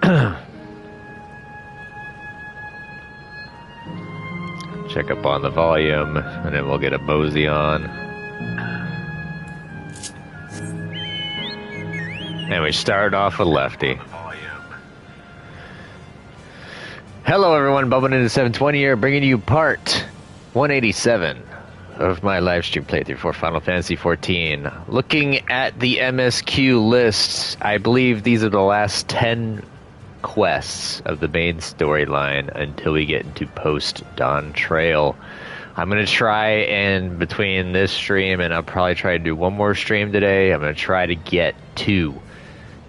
Check up on the volume, and then we'll get a Mosey on. And we start off with Lefty. Hello everyone, Bubbling into 720 here, bringing you part 187 of my livestream playthrough for Final Fantasy XIV. Looking at the MSQ lists, I believe these are the last 10 quests of the main storyline until we get into post-Dawn Trail. I'm going to try, and between this stream and I'll probably try to do one more stream today, I'm going to try to get to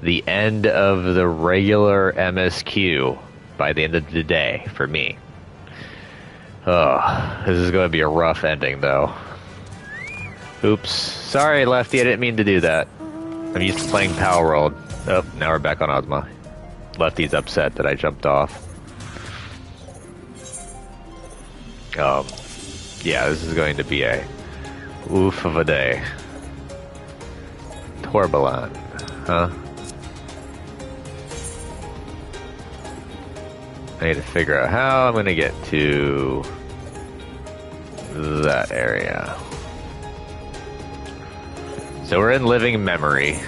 the end of the regular MSQ by the end of the day for me. Oh, this is going to be a rough ending though. Oops. Sorry, Lefty, I didn't mean to do that. I'm used to playing Power World. Oh, now we're back on Ozma. Lefty's upset that I jumped off. Yeah, this is going to be a oof of a day. Tourbalon, huh? I need to figure out how I'm going to get to that area. So we're in Living Memory.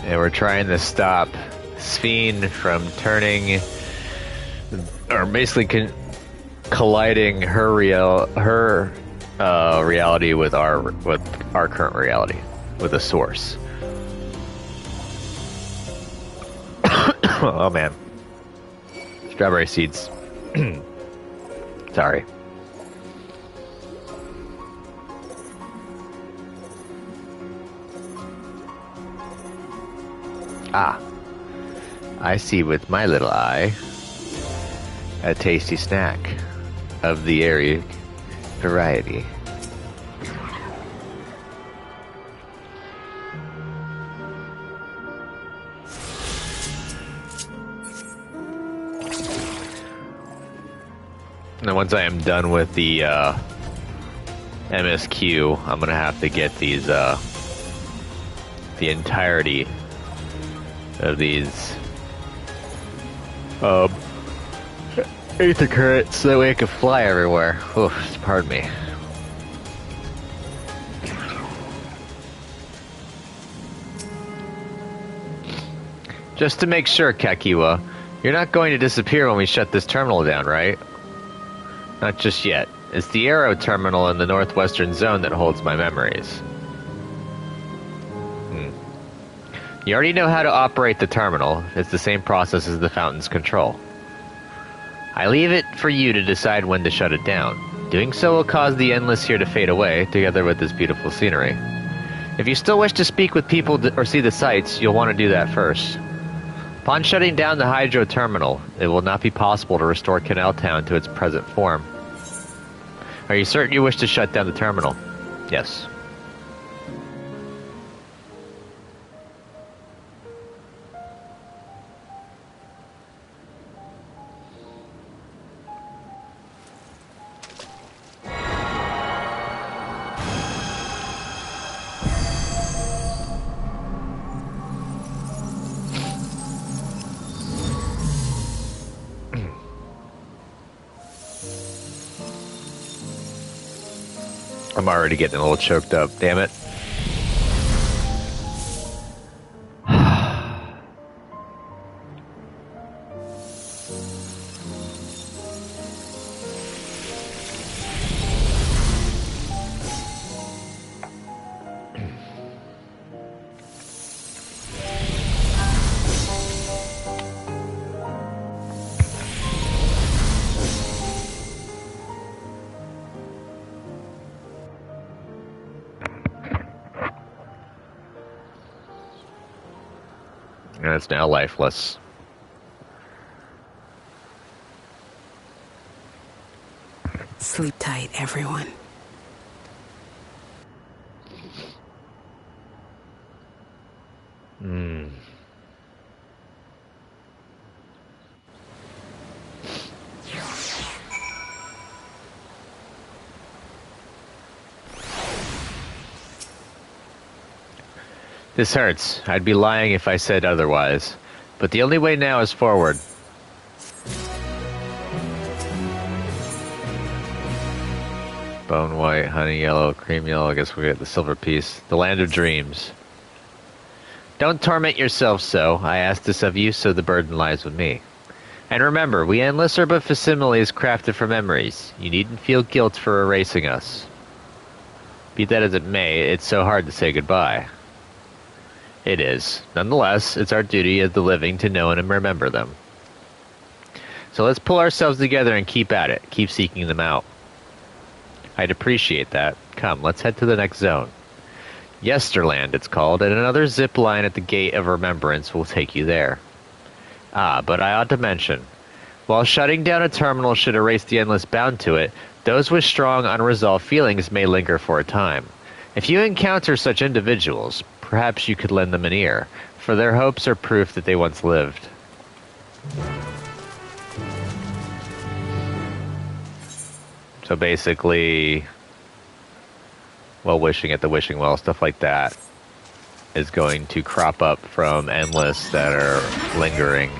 And we're trying to stop Sphene from turning, or basically colliding her reality with our current reality, with the source. Oh man, strawberry seeds. Sorry. Ah, I see with my little eye a tasty snack of the airy variety. And once I am done with the MSQ, I'm gonna have to get these the entirety of these ether currents so that way I can fly everywhere. Oof, pardon me. Just to make sure, Kakiwa, you're not going to disappear when we shut this terminal down, right? Not just yet. It's the Arrow terminal in the northwestern zone that holds my memories. You already know how to operate the terminal. It's the same process as the fountain's control. I leave it for you to decide when to shut it down. Doing so will cause the endless here to fade away, together with this beautiful scenery. If you still wish to speak with people or see the sights, you'll want to do that first. Upon shutting down the Hydro terminal, it will not be possible to restore Canal Town to its present form. Are you certain you wish to shut down the terminal? Yes. I'm already getting a little choked up, damn it. And it's now lifeless. Sleep tight, everyone. This hurts. I'd be lying if I said otherwise. But the only way now is forward. Bone white, honey yellow, cream yellow. I guess we get the silver piece. The land of dreams. Don't torment yourself so. I ask this of you, so the burden lies with me. And remember, we endless are but facsimiles crafted from memories. You needn't feel guilt for erasing us. Be that as it may, it's so hard to say goodbye. It is. Nonetheless, it's our duty as the living to know and remember them. So let's pull ourselves together and keep at it. Keep seeking them out. I'd appreciate that. Come, let's head to the next zone. Yesterland, it's called, and another zip line at the Gate of Remembrance will take you there. Ah, but I ought to mention, while shutting down a terminal should erase the endless bound to it, those with strong unresolved feelings may linger for a time. If you encounter such individuals, perhaps you could lend them an ear, for their hopes are proof that they once lived. So basically, well, wishing at the wishing well, stuff like that is going to crop up from endless that are lingering.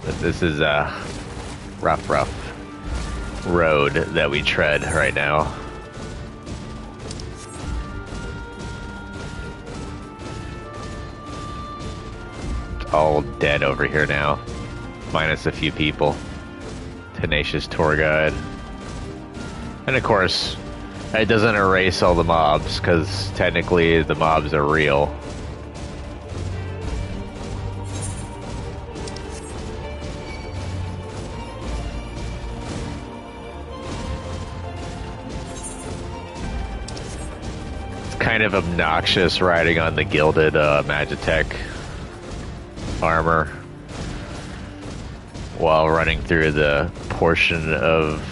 But this is a rough road that we tread right now. It's all dead over here now, minus a few people. Tenacious tour guide. And of course, it doesn't erase all the mobs, because technically the mobs are real. It's kind of obnoxious riding on the gilded Magitech armor while running through the portion of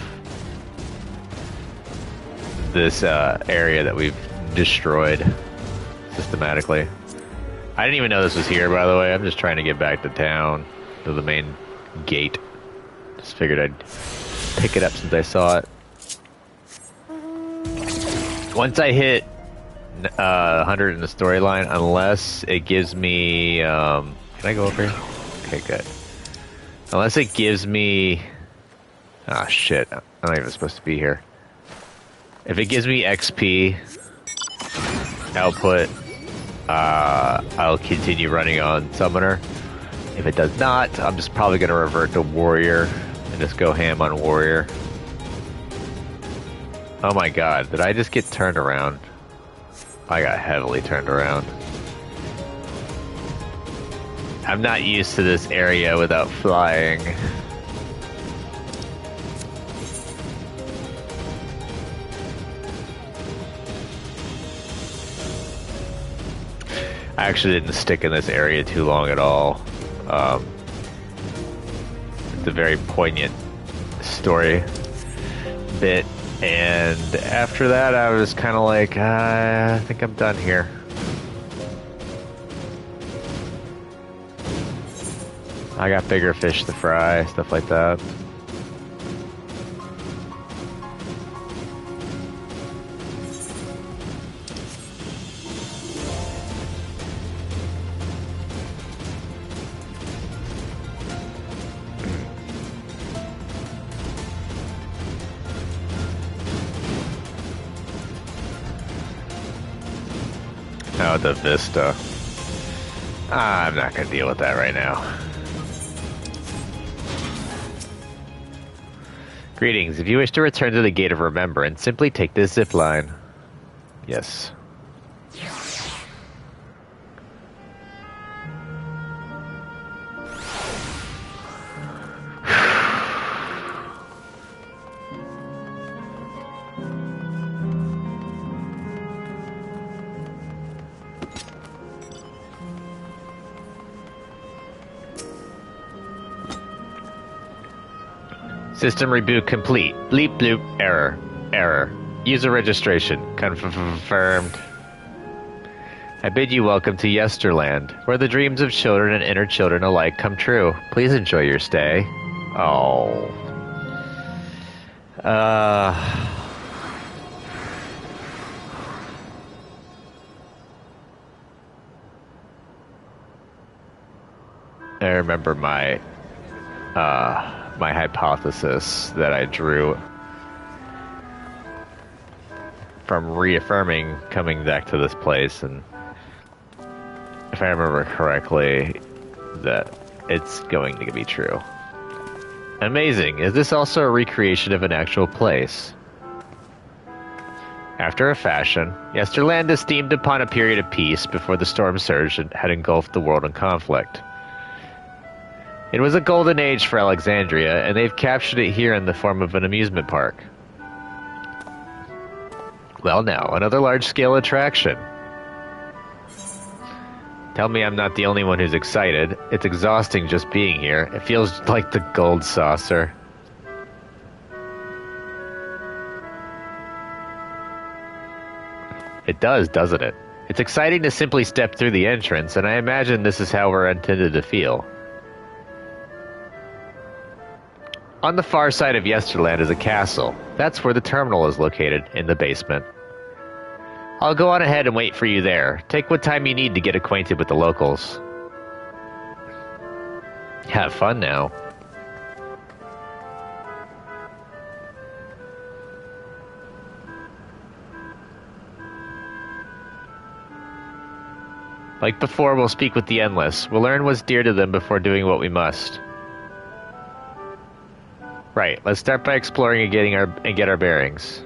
this area that we've destroyed systematically. I didn't even know this was here, by the way. I'm just trying to get back to town, to the main gate. Just figured I'd pick it up since I saw it. Once I hit 100 in the storyline, unless it gives me... can I go over here? Okay, good. Unless it gives me... Ah, shit. I'm not even supposed to be here. If it gives me XP output, I'll continue running on Summoner. If it does not, I'm just probably going to revert to Warrior and just go ham on Warrior. Oh my god, did I just get turned around? I got heavily turned around. I'm not used to this area without flying. I actually didn't stick in this area too long at all. It's a very poignant story bit, and after that I was kind of like, I think I'm done here. I got bigger fish to fry, stuff like that. Oh, the Vista. I'm not going to deal with that right now. Greetings. If you wish to return to the Gate of Remembrance, simply take this zip line. Yes. System reboot complete. Bleep bloop. Error. Error. User registration. Confirmed. I bid you welcome to Yesterland, where the dreams of children and inner children alike come true. Please enjoy your stay. Oh. Uh... I remember my hypothesis that I drew from reaffirming coming back to this place, and if I remember correctly, that it's going to be true. Amazing. Is this also a recreation of an actual place? After a fashion, Yesterland is steamed upon a period of peace before the storm surge had engulfed the world in conflict. It was a golden age for Alexandria, and they've captured it here in the form of an amusement park. Well now, another large-scale attraction. Tell me I'm not the only one who's excited. It's exhausting just being here. It feels like the gold saucer. It does, doesn't it? It's exciting to simply step through the entrance, and I imagine this is how we're intended to feel. On the far side of Yesterland is a castle. That's where the terminal is located, in the basement. I'll go on ahead and wait for you there. Take what time you need to get acquainted with the locals. Have fun now. Like before, we'll speak with the Endless. We'll learn what's dear to them before doing what we must. Right, let's start by exploring and get our bearings.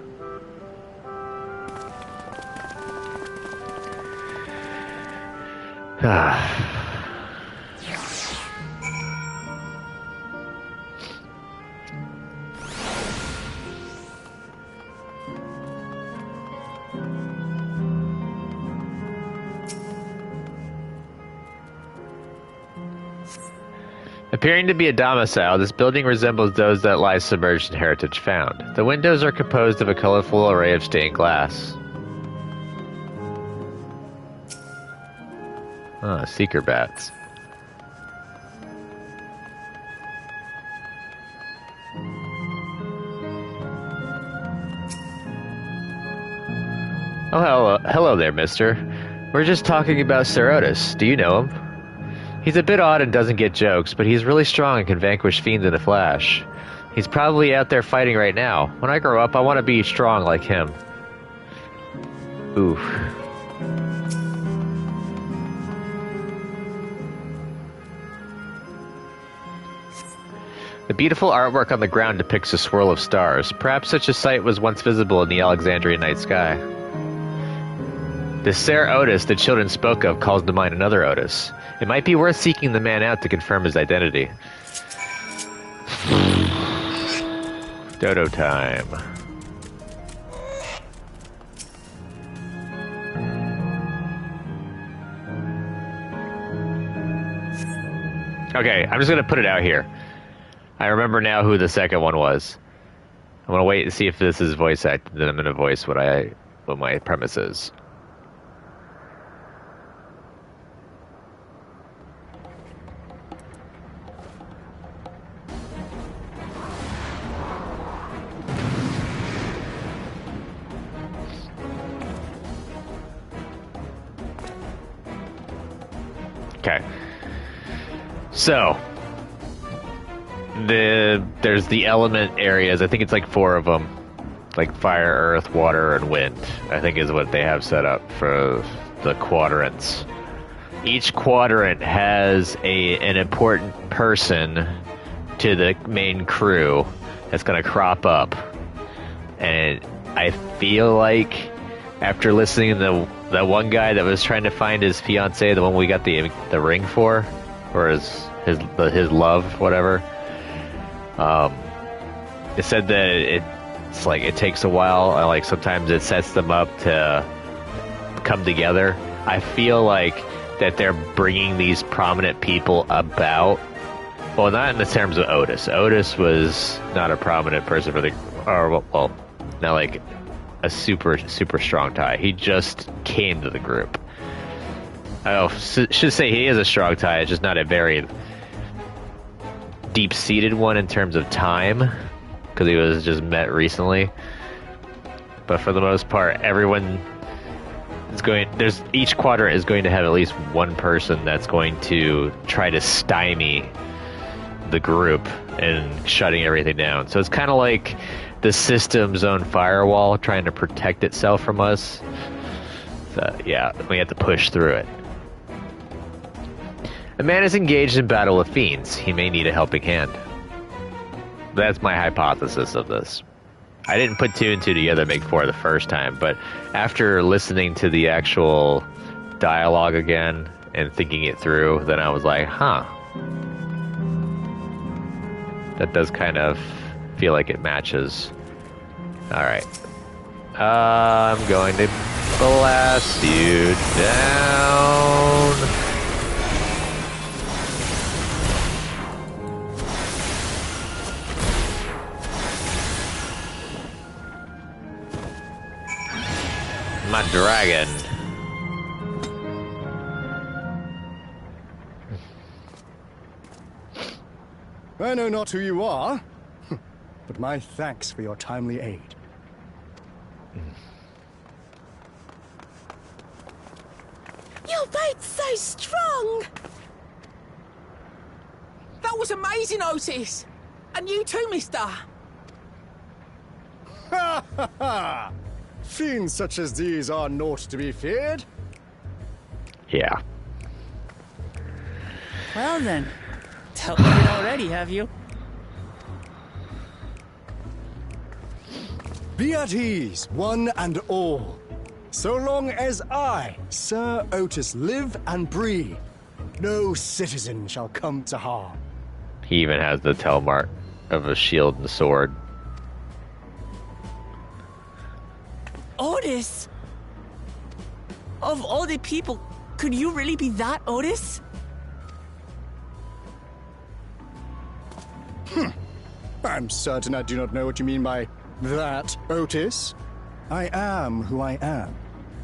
Appearing to be a domicile, this building resembles those that lie submerged in Heritage Found. The windows are composed of a colorful array of stained glass. Ah, seeker bats. Oh, hello there, mister. We're just talking about Sir Otis. Do you know him? He's a bit odd and doesn't get jokes, but he's really strong and can vanquish fiends in a flash. He's probably out there fighting right now. When I grow up, I want to be strong like him. Oof. The beautiful artwork on the ground depicts a swirl of stars. Perhaps such a sight was once visible in the Alexandrian night sky. The Sir Otis the children spoke of calls to mind another Otis. It might be worth seeking the man out to confirm his identity. Dodo time. Okay, I'm just gonna put it out here. I remember now who the second one was. I'm gonna wait and see if this is voice acted, then I'm gonna voice what my premise is. Okay. So, there's the element areas. I think it's like 4 of them. Like fire, earth, water, and wind, I think is what they have set up for the quadrants. Each quadrant has an important person to the main crew that's going to crop up. And I feel like after listening to the one guy that was trying to find his fiancée, the one we got the ring for, or his love, whatever. It said that it's like it takes a while, and like sometimes it sets them up to come together. I feel like that they're bringing these prominent people about. Well, not in the terms of Otis. Otis was not a prominent person for well, not like a super strong tie. He just came to the group. Should say he is a strong tie. It's just not a very deep-seated one in terms of time. because he was just met recently. But for the most part, everyone is going. Each quadrant is going to have at least one person that's going to try to stymie the group and shutting everything down. So it's kind of like the system's own firewall trying to protect itself from us. So yeah, we have to push through it. A man is engaged in battle with fiends. He may need a helping hand. That's my hypothesis of this. I didn't put 2 and 2 together to make 4 the first time, but after listening to the actual dialogue again and thinking it through, then I was like, huh. That does kind of feel like it matches. Alright. I'm going to blast you down. My dragon. I know not who you are, but my thanks for your timely aid. Your bait's so strong! That was amazing, Otis! And you too, mister! Ha ha ha! Fiends such as these are naught to be feared. Yeah. Well then, dealt with it already, have you? Be at ease, one and all. So long as I, Sir Otis, live and breathe, no citizen shall come to harm. He even has the tail mark of a shield and sword. Otis? Of all the people, could you really be that Otis? I'm certain I do not know what you mean by that, Otis. I am who I am,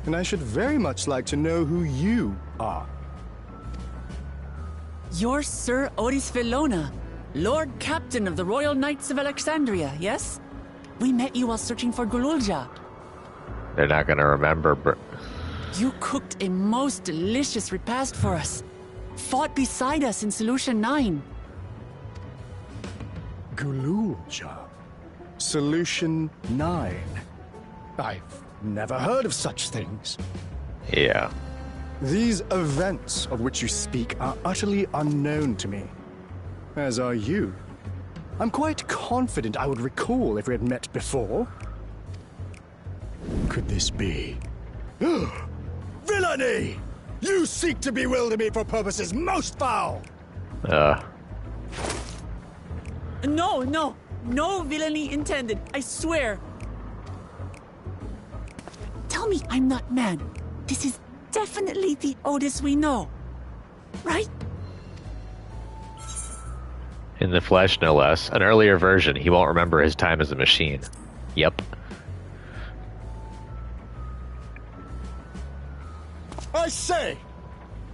and I should very much like to know who you are. You're Sir Otis Villona, Lord Captain of the Royal Knights of Alexandria, yes? We met you while searching for Gululja. They're not gonna remember, You cooked a most delicious repast for us. Fought beside us in Solution 9. Gululja. Solution 9. I've never heard of such things. Yeah. These events of which you speak are utterly unknown to me. As are you. I'm quite confident I would recall if we had met before. Could this be? Villainy! You seek to bewilder me for purposes most foul! No villainy intended, I swear. Tell me I'm not mad. This is definitely the Otis we know, right? In the flesh, no less. An earlier version. He won't remember his time as a machine. Yep. I say!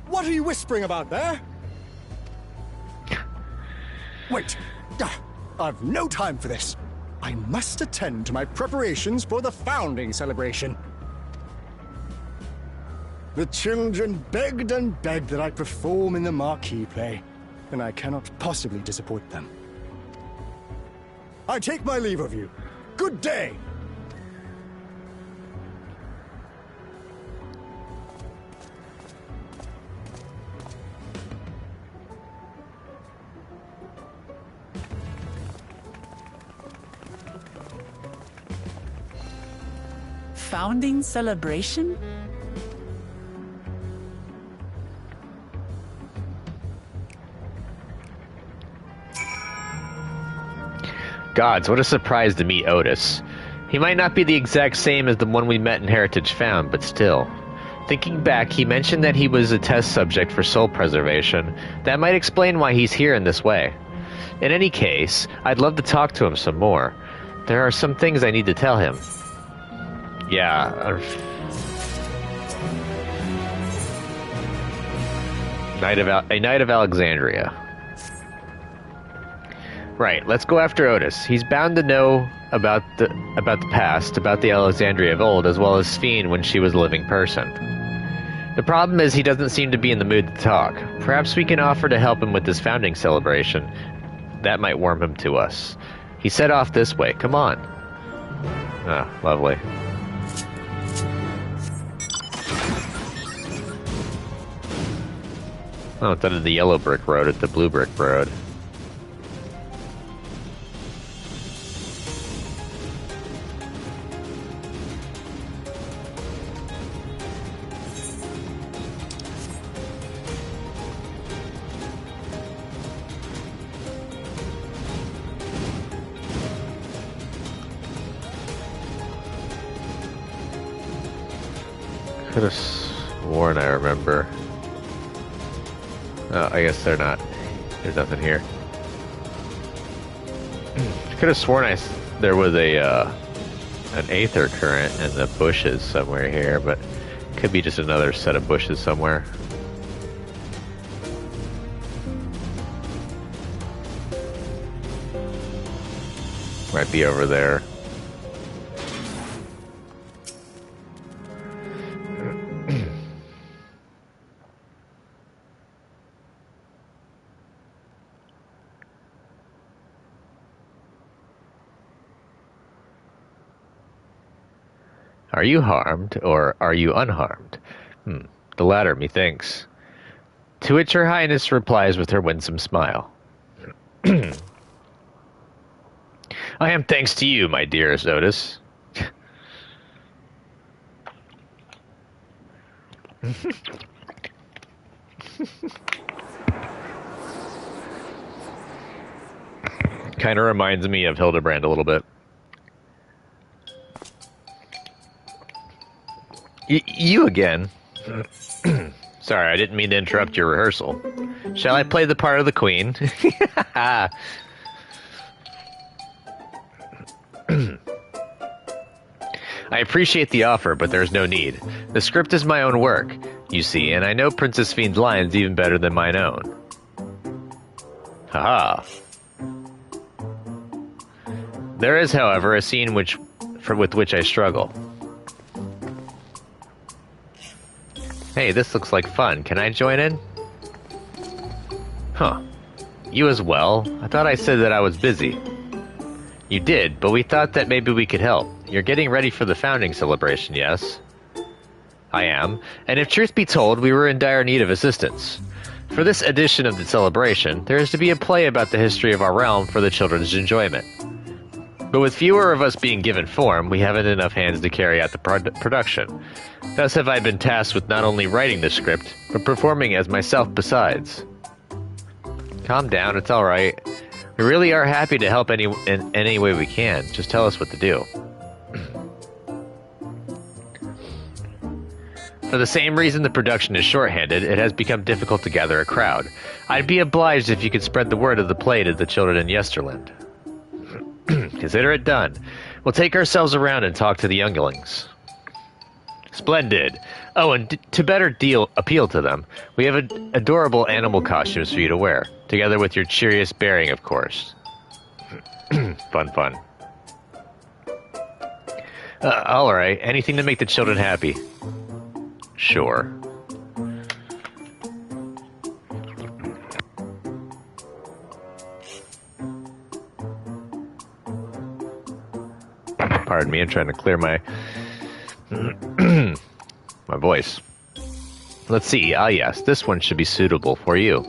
What are you whispering about there? Wait! I've no time for this. I must attend to my preparations for the founding celebration. The children begged and begged that I perform in the marquee play, and I cannot possibly disappoint them. I take my leave of you. Good day! Founding celebration? Gods, what a surprise to meet Otis. He might not be the exact same as the one we met in Heritage Found, but still. Thinking back, he mentioned that he was a test subject for soul preservation. That might explain why he's here in this way. In any case, I'd love to talk to him some more. There are some things I need to tell him. Yeah. A Knight of Alexandria. Right, let's go after Otis. He's bound to know about the past, about the Alexandria of old, as well as Sphene when she was a living person. The problem is he doesn't seem to be in the mood to talk. Perhaps we can offer to help him with this founding celebration. That might warm him to us. He set off this way. Come on. Ah, lovely. Oh, instead of the yellow brick road, it's the blue brick road. Could have sworn I remember. Oh, I guess they're not. There's nothing here. Could have sworn there was an aether current in the bushes somewhere here, but could be just another set of bushes somewhere. Might be over there. Are you harmed, or are you unharmed? The latter, methinks. To which Her Highness replies with her winsome smile. I am thanks to you, my dearest Otis. Kind of reminds me of Hildebrand a little bit. You again? Sorry, I didn't mean to interrupt your rehearsal. Shall I play the part of the queen? I appreciate the offer, but there's no need. The script is my own work, you see, and I know Princess Sphene's lines even better than mine own. Haha. There is, however, a scene with which I struggle. Hey, this looks like fun. Can I join in? Huh. You as well? I thought I said that I was busy. You did, but we thought that maybe we could help. You're getting ready for the founding celebration, yes? I am, and if truth be told, we were in dire need of assistance. For this edition of the celebration, there is to be a play about the history of our realm for the children's enjoyment. But with fewer of us being given form, we haven't enough hands to carry out the production. Thus have I been tasked with not only writing the script, but performing as myself besides. Calm down, it's alright. We really are happy to help in any way we can. Just tell us what to do. For the same reason the production is shorthanded, it has become difficult to gather a crowd. I'd be obliged if you could spread the word of the play to the children in Yesterland. Consider it done. We'll take ourselves around and talk to the younglings. Splendid. Oh, and to better appeal to them, we have adorable animal costumes for you to wear, together with your cheeriest bearing, of course. Fun. Alright, anything to make the children happy. Sure. Pardon me, I'm trying to clear my my voice. Let's see. Ah, yes, this one should be suitable for you.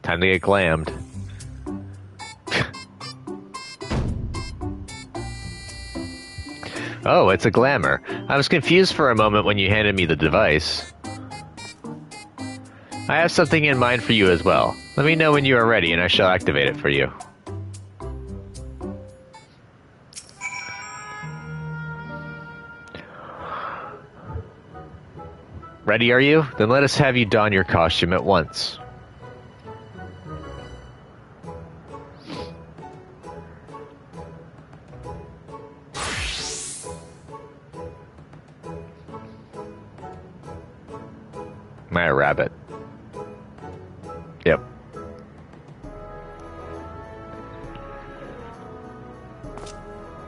Time to get glammed. Oh, it's a glamour. I was confused for a moment when you handed me the device. I have something in mind for you as well. Let me know when you are ready and I shall activate it for you. Ready, are you? Then let us have you don your costume at once.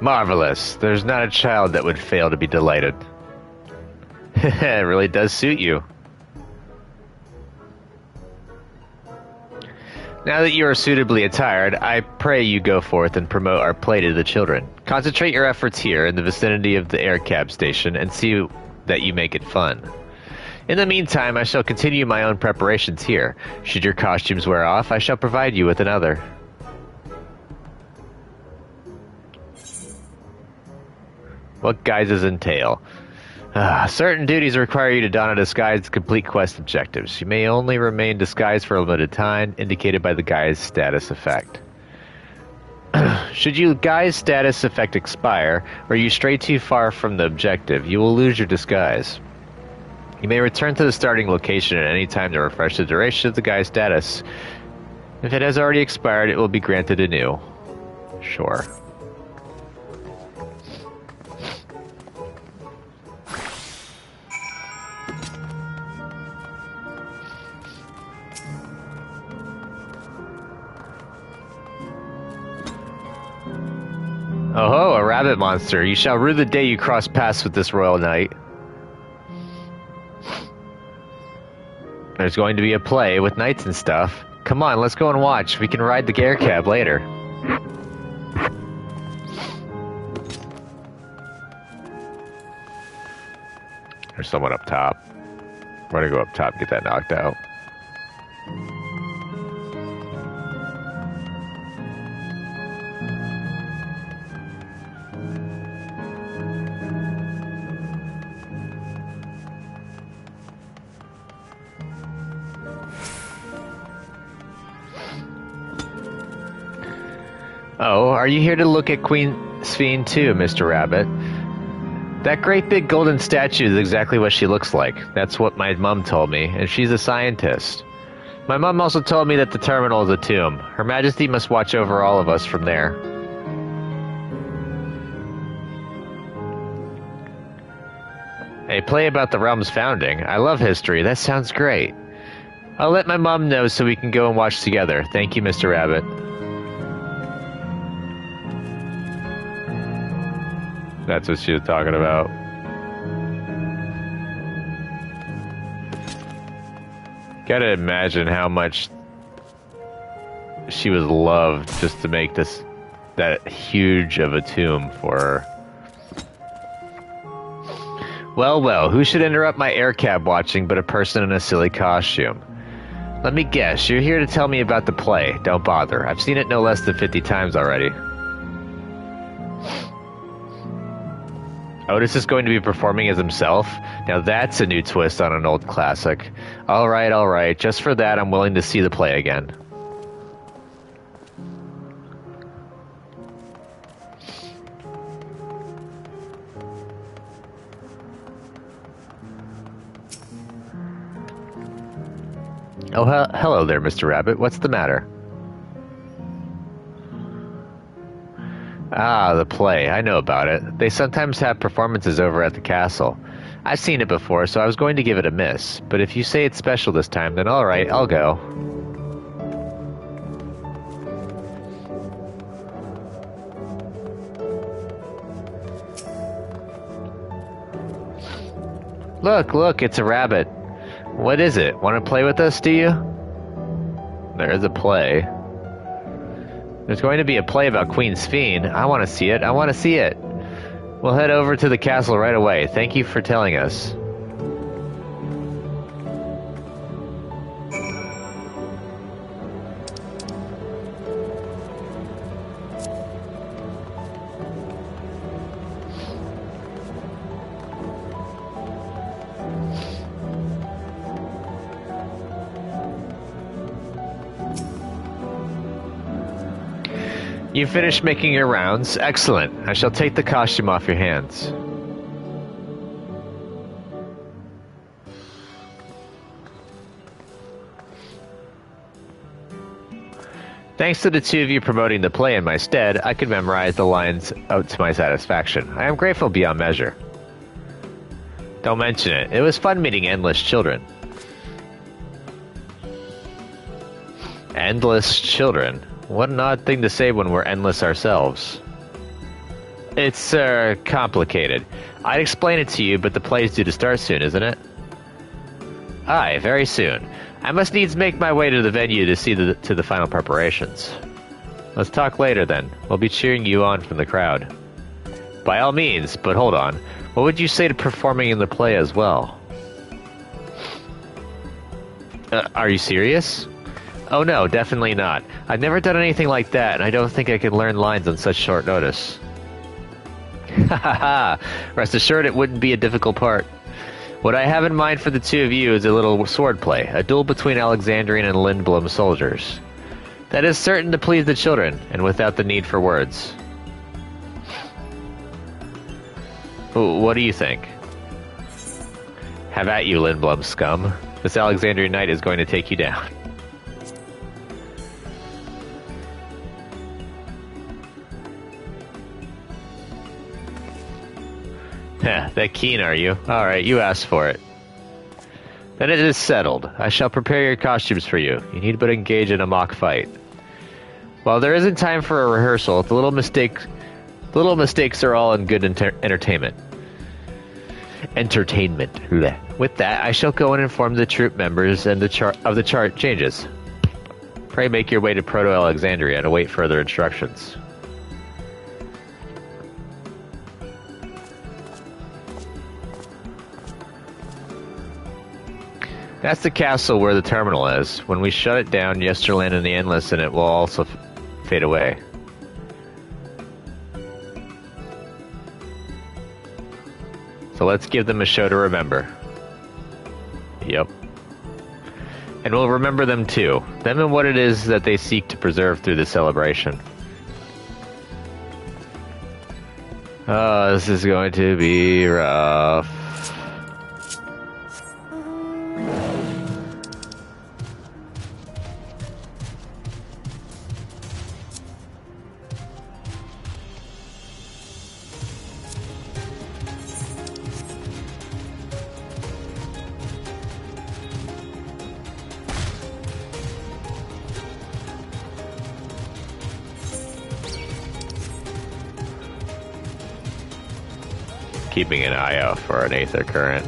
Marvelous. There's not a child that would fail to be delighted. It really does suit you. Now that you are suitably attired, I pray you go forth and promote our play to the children. Concentrate your efforts here in the vicinity of the air cab station and see that you make it fun. In the meantime, I shall continue my own preparations here. Should your costumes wear off, I shall provide you with another. What guises entail? Certain duties require you to don a disguise to complete quest objectives. You may only remain disguised for a limited time, indicated by the guise status effect. Should your guise status effect expire, or you stray too far from the objective, you will lose your disguise. You may return to the starting location at any time to refresh the duration of the guise status. If it has already expired, it will be granted anew. Sure. Oh ho, a rabbit monster. You shall rue the day you cross paths with this royal knight. There's going to be a play with knights and stuff. Come on, let's go and watch. We can ride the air cab later. There's someone up top. We're gonna go up top and get that knocked out. Oh, are you here to look at Queen Sphene too, Mr. Rabbit? That great big golden statue is exactly what she looks like. That's what my mom told me, and she's a scientist. My mom also told me that the terminal is a tomb. Her Majesty must watch over all of us from there. A play about the realm's founding. I love history. That sounds great. I'll let my mom know so we can go and watch together. Thank you, Mr. Rabbit. That's what she was talking about. Gotta imagine how much she was loved just to make that huge of a tomb for her. Well, well, who should interrupt my air cab watching but a person in a silly costume? Let me guess, you're here to tell me about the play. Don't bother. I've seen it no less than 50 times already. Otis is going to be performing as himself? Now that's a new twist on an old classic. Alright, just for that I'm willing to see the play again. Oh, hello there, Mr. Rabbit. What's the matter? Ah, the play. I know about it. They sometimes have performances over at the castle. I've seen it before, so I was going to give it a miss. But if you say it's special this time, then alright, I'll go. Look, it's a rabbit. What is it? Want to play with us, do you? There is a play. There's going to be a play about Queen Sphene. I want to see it. We'll head over to the castle right away. Thank you for telling us. You finished making your rounds? Excellent. I shall take the costume off your hands. Thanks to the two of you promoting the play in my stead, I could memorize the lines out to my satisfaction. I am grateful beyond measure. Don't mention it. It was fun meeting endless children. Endless children? What an odd thing to say when we're endless ourselves. It's, complicated. I'd explain it to you, but the play's due to start soon, isn't it? Aye, very soon. I must needs make my way to the venue to see to the final preparations. Let's talk later, then. We'll be cheering you on from the crowd. By all means, but hold on. What would you say to performing in the play as well? Are you serious? Oh no, definitely not. I've never done anything like that, and I don't think I could learn lines on such short notice. Ha ha ha! Rest assured it wouldn't be a difficult part. What I have in mind for the two of you is a little swordplay, a duel between Alexandrian and Lindblom soldiers. That is certain to please the children, and without the need for words. What do you think? Have at you, Lindblom scum. This Alexandrian knight is going to take you down. Heh, that keen are you? Alright, you asked for it. Then it is settled. I shall prepare your costumes for you. You need but engage in a mock fight. While there isn't time for a rehearsal, the little mistakes are all in good entertainment. Blech. With that, I shall go and inform the troop members and of the chart changes. Pray make your way to Proto-Alexandria and await further instructions. That's the castle where the terminal is. When we shut it down, Yesterland and the Endless in it will also fade away. So let's give them a show to remember. Yep. And we'll remember them too. Them and what it is that they seek to preserve through the celebration. Oh, this is going to be rough. Keeping an eye out for an aether current.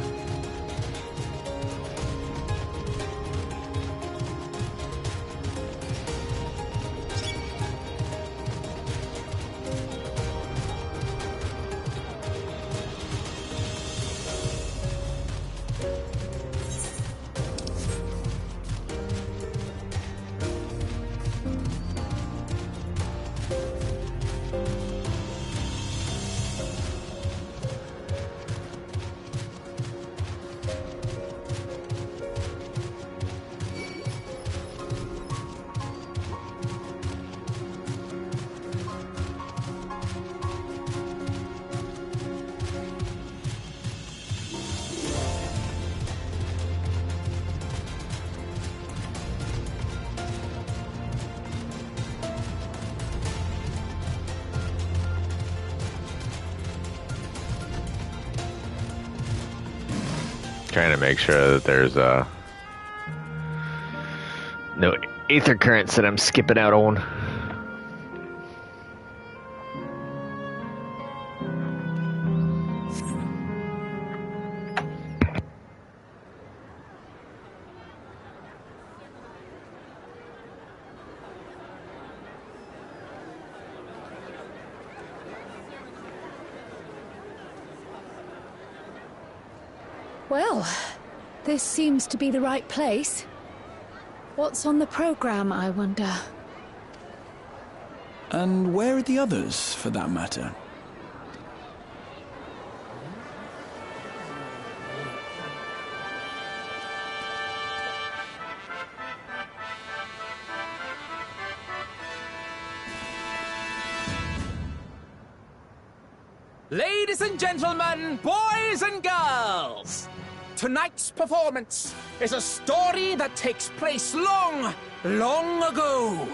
Trying to make sure that there's no aether currents that I'm skipping out on. Well, this seems to be the right place. What's on the program, I wonder? And where are the others, for that matter? Ladies and gentlemen, boys and girls, tonight's performance is a story that takes place long, long ago.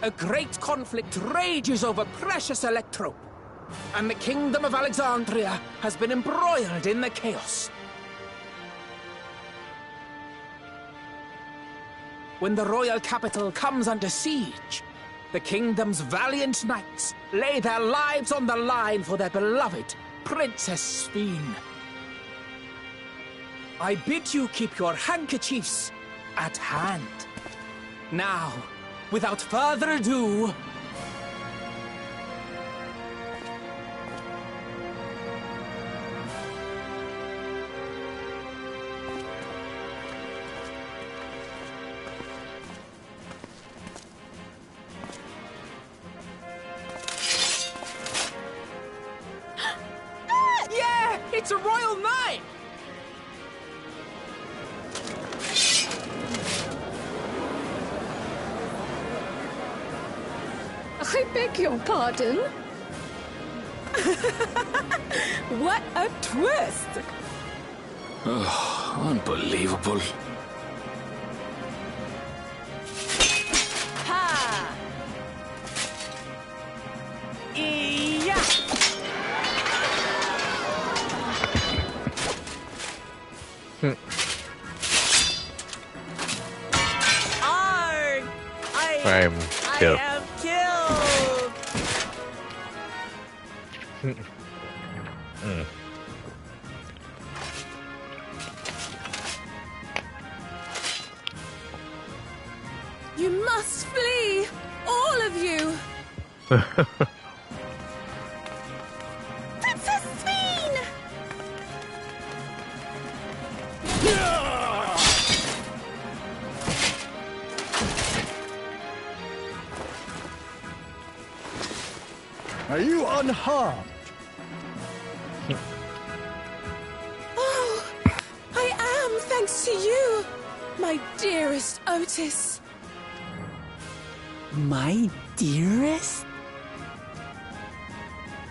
A great conflict rages over precious Electrope, and the kingdom of Alexandria has been embroiled in the chaos. When the royal capital comes under siege, the kingdom's valiant knights lay their lives on the line for their beloved Princess Sveen. I bid you keep your handkerchiefs at hand. Now, without further ado... Yeah! It's a royal knight! I beg your pardon? What a twist! Oh, unbelievable. Ha! Yeah! Arg! I'm I killed. am killed! You must flee! All of you! Princess Sveen! Are you unharmed? Oh, I am, thanks to you, my dearest Otis. My dearest?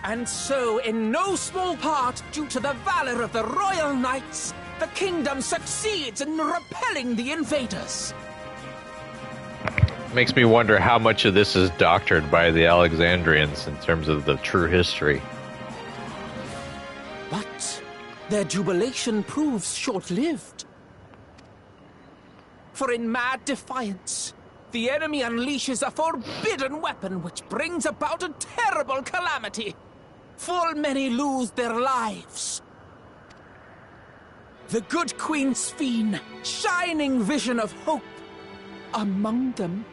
And so, in no small part due to the valor of the royal knights, the kingdom succeeds in repelling the invaders. Makes me wonder how much of this is doctored by the Alexandrians in terms of the true history. But their jubilation proves short-lived. For in mad defiance, the enemy unleashes a forbidden weapon which brings about a terrible calamity. Full many lose their lives. The good Queen Sveen, shining vision of hope, among them.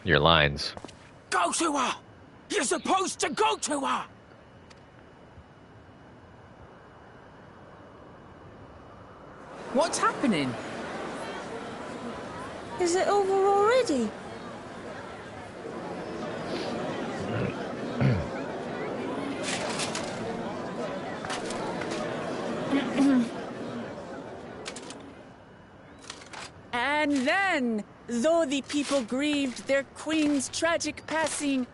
Your lines. Go to her! You're supposed to go to her! What's happening? Is it over already? And then, though the people grieved their queen's tragic passing,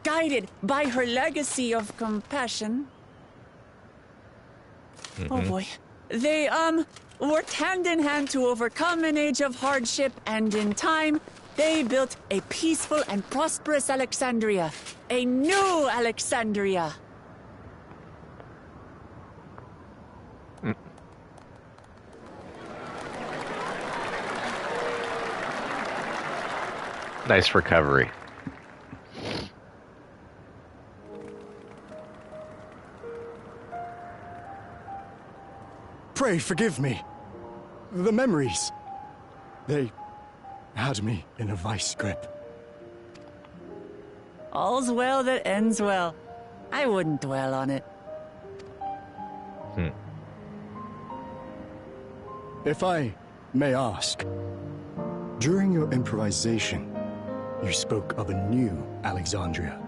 guided by her legacy of compassion, oh boy, they, worked hand in hand to overcome an age of hardship, and in time, they built a peaceful and prosperous Alexandria. A new Alexandria. Nice recovery. Pray forgive me. The memories. They had me in a vice grip. All's well that ends well. I wouldn't dwell on it. If I may ask, during your improvisation, you spoke of a new Alexandria.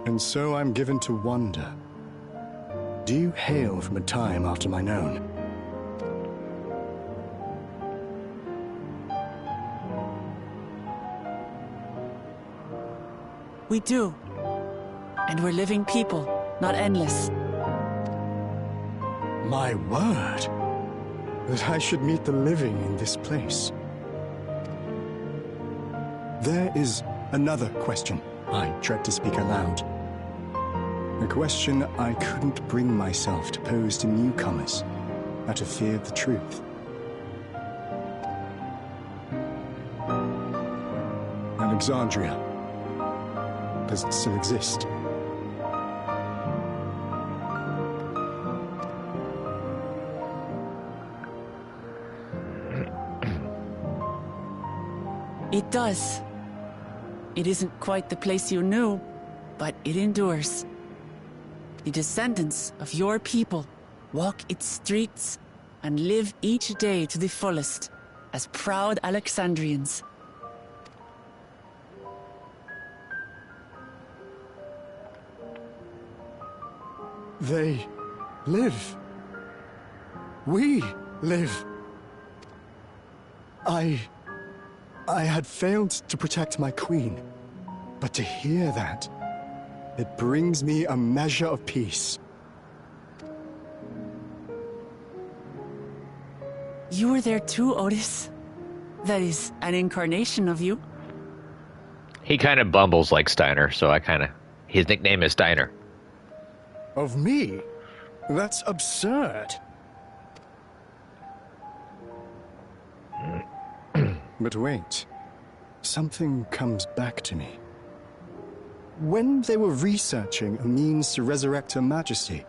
And so I'm given to wonder, do you hail from a time after mine own? We do. And we're living people, not endless. My word! That I should meet the living in this place. There is another question I dread to speak aloud. A question I couldn't bring myself to pose to newcomers out of fear of the truth. Alexandria. Does it still exist? It does. It isn't quite the place you knew, but it endures. The descendants of your people walk its streets and live each day to the fullest as proud Alexandrians. They live. We live. I had failed to protect my queen, but to hear that, it brings me a measure of peace. You were there too, Otis. That is an incarnation of you. He kind of bumbles like Steiner, so his nickname is Steiner. Of me? That's absurd. But wait, something comes back to me. When they were researching a means to resurrect Her Majesty,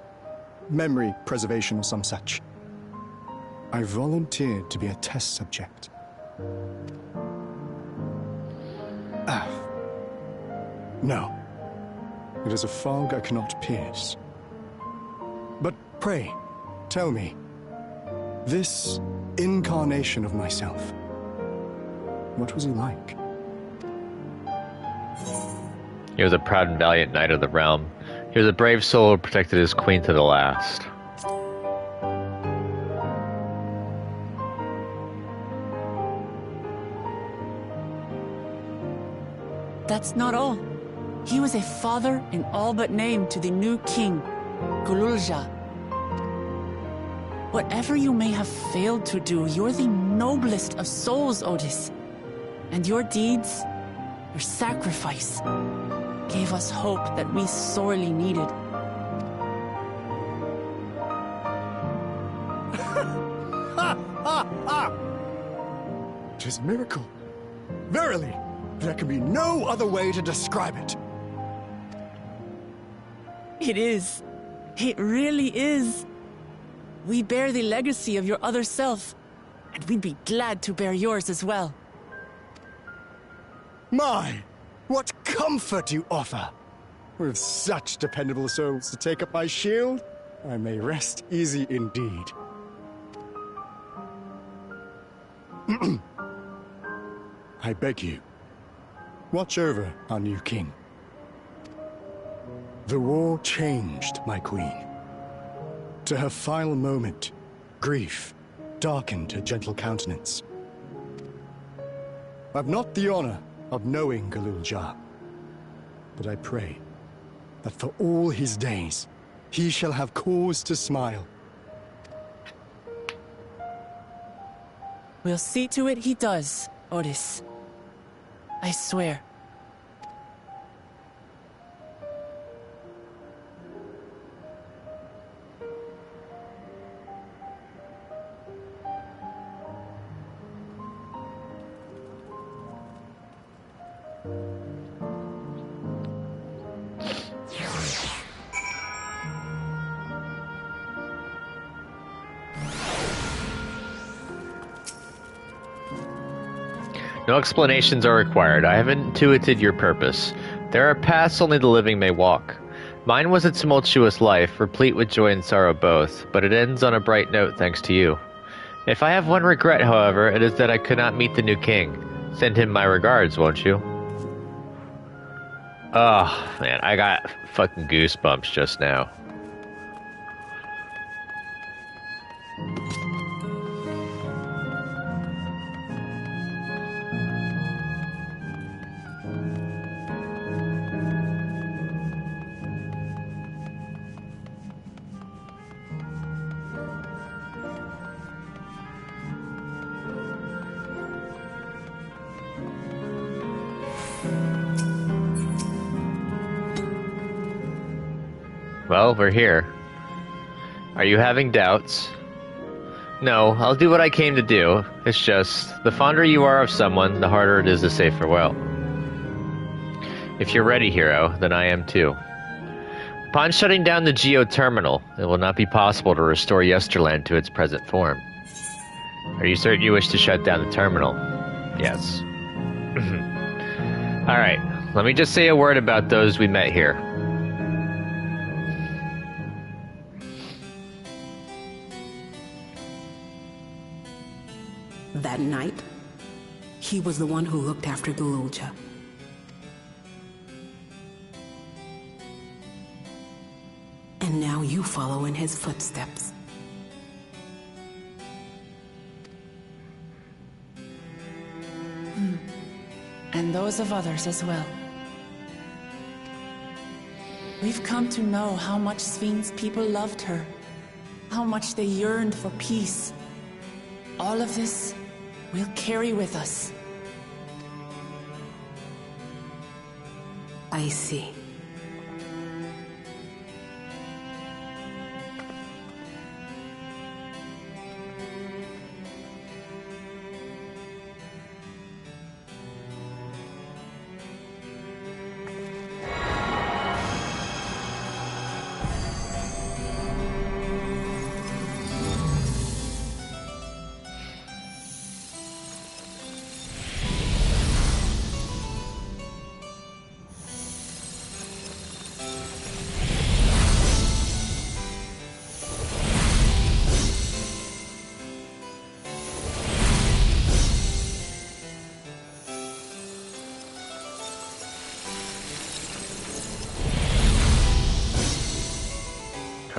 memory preservation or some such, I volunteered to be a test subject. No. It is a fog I cannot pierce. But pray, tell me, this incarnation of myself, what was he like? He was a proud and valiant knight of the realm. He was a brave soul who protected his queen to the last. That's not all. He was a father in all but name to the new king, Gululja. Whatever you may have failed to do, you're the noblest of souls, Otis. And your deeds, your sacrifice, gave us hope that we sorely needed. It is a miracle. Verily, there can be no other way to describe it. It is. It really is. We bear the legacy of your other self, and we'd be glad to bear yours as well. My, what comfort you offer! With such dependable souls to take up my shield, I may rest easy indeed. I beg you, watch over our new king. The war changed my queen. To her final moment, grief darkened her gentle countenance. I've not the honor of knowing Gululja, but I pray that for all his days, he shall have cause to smile. We'll see to it he does, Otis. I swear. No explanations are required. I have intuited your purpose. There are paths only the living may walk. Mine was a tumultuous life, replete with joy and sorrow both, but it ends on a bright note thanks to you. If I have one regret, however, it is that I could not meet the new king. Send him my regards, won't you? Oh, man, I got fucking goosebumps just now. Well, we're here. Are you having doubts? No, I'll do what I came to do. It's just, the fonder you are of someone, the harder it is to say farewell. If you're ready, hero, then I am too. Upon shutting down the Geo-Terminal, it will not be possible to restore Yesterland to its present form. Are you certain you wish to shut down the terminal? Yes. Alright, let me just say a word about those we met here. That night, he was the one who looked after Gululja. And now you follow in his footsteps. And those of others as well. We've come to know how much Svin's people loved her, how much they yearned for peace. All of this we'll carry with us. I see.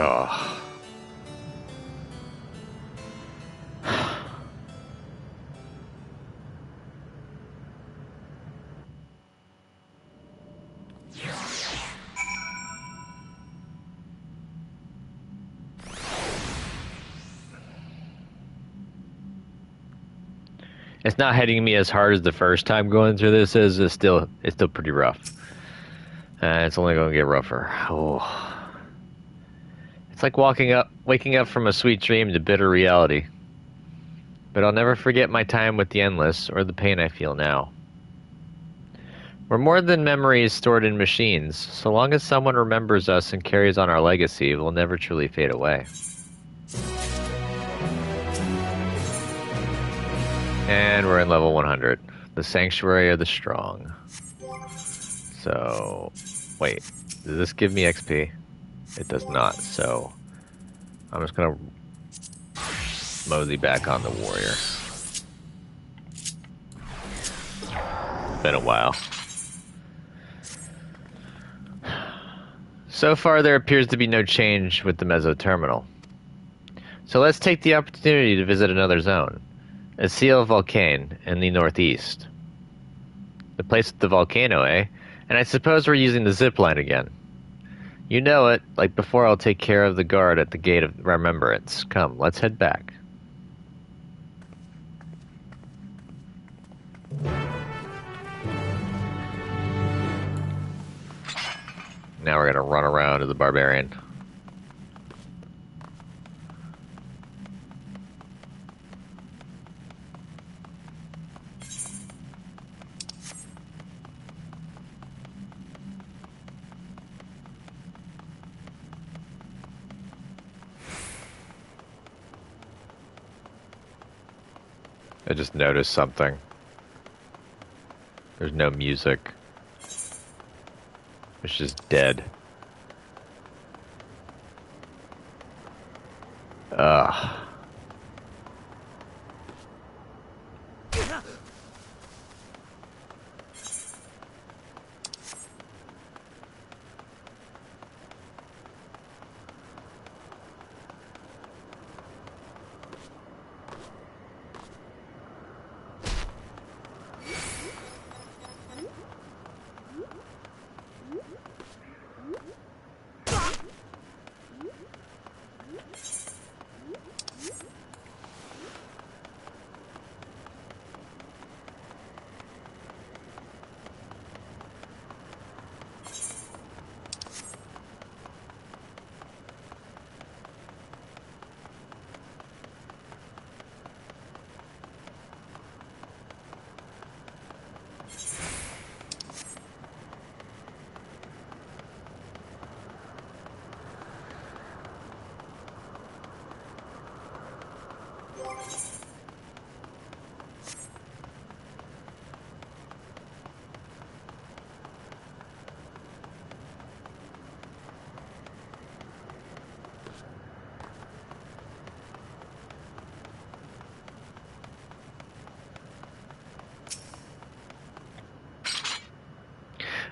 Oh. It's not hitting me as hard as the first time going through this is. It's still pretty rough. It's only going to get rougher. Oh. It's like waking up from a sweet dream to bitter reality. But I'll never forget my time with the Endless, or the pain I feel now. We're more than memories stored in machines. So long as someone remembers us and carries on our legacy, we'll never truly fade away. And we're in level 100. The Sanctuary of the Strong. So, wait. Does this give me XP? It does not, so I'm just gonna mosey back on the warrior. It's been a while. So far, there appears to be no change with the Meso Terminal. So let's take the opportunity to visit another zone. A Seal Volcane in the northeast. The place with the volcano, eh? And I suppose we're using the zipline again. You know it. Like before, I'll take care of the guard at the Gate of Remembrance. Come, let's head back. Now we're gonna run around to the Barbarian. I just noticed something. There's no music. It's just dead. Ugh.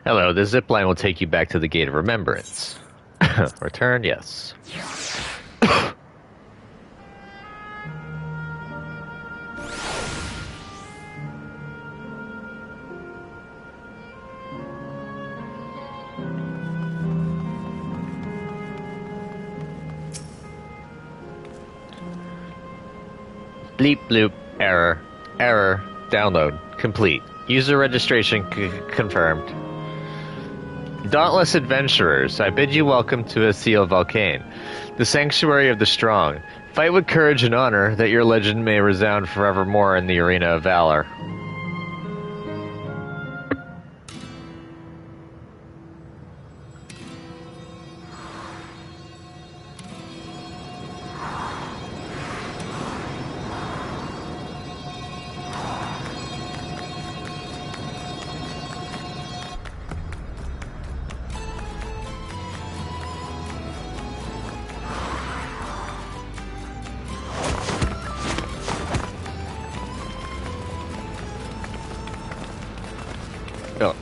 Hello, the zipline will take you back to the Gate of Remembrance. Return, yes. Bleep bloop, error, error, download, complete. User registration confirmed. Dauntless adventurers, I bid you welcome to Asil Volcane, the sanctuary of the strong. Fight with courage and honor, that your legend may resound forevermore in the arena of valor. No,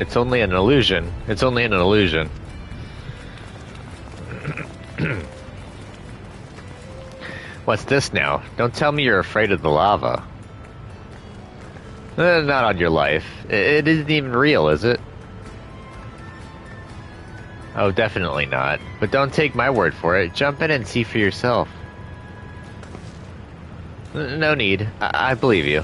it's only an illusion. It's only an illusion. What's this now? Don't tell me you're afraid of the lava. Not on your life. It isn't even real, is it? Oh, definitely not. But don't take my word for it. Jump in and see for yourself. No need. I believe you.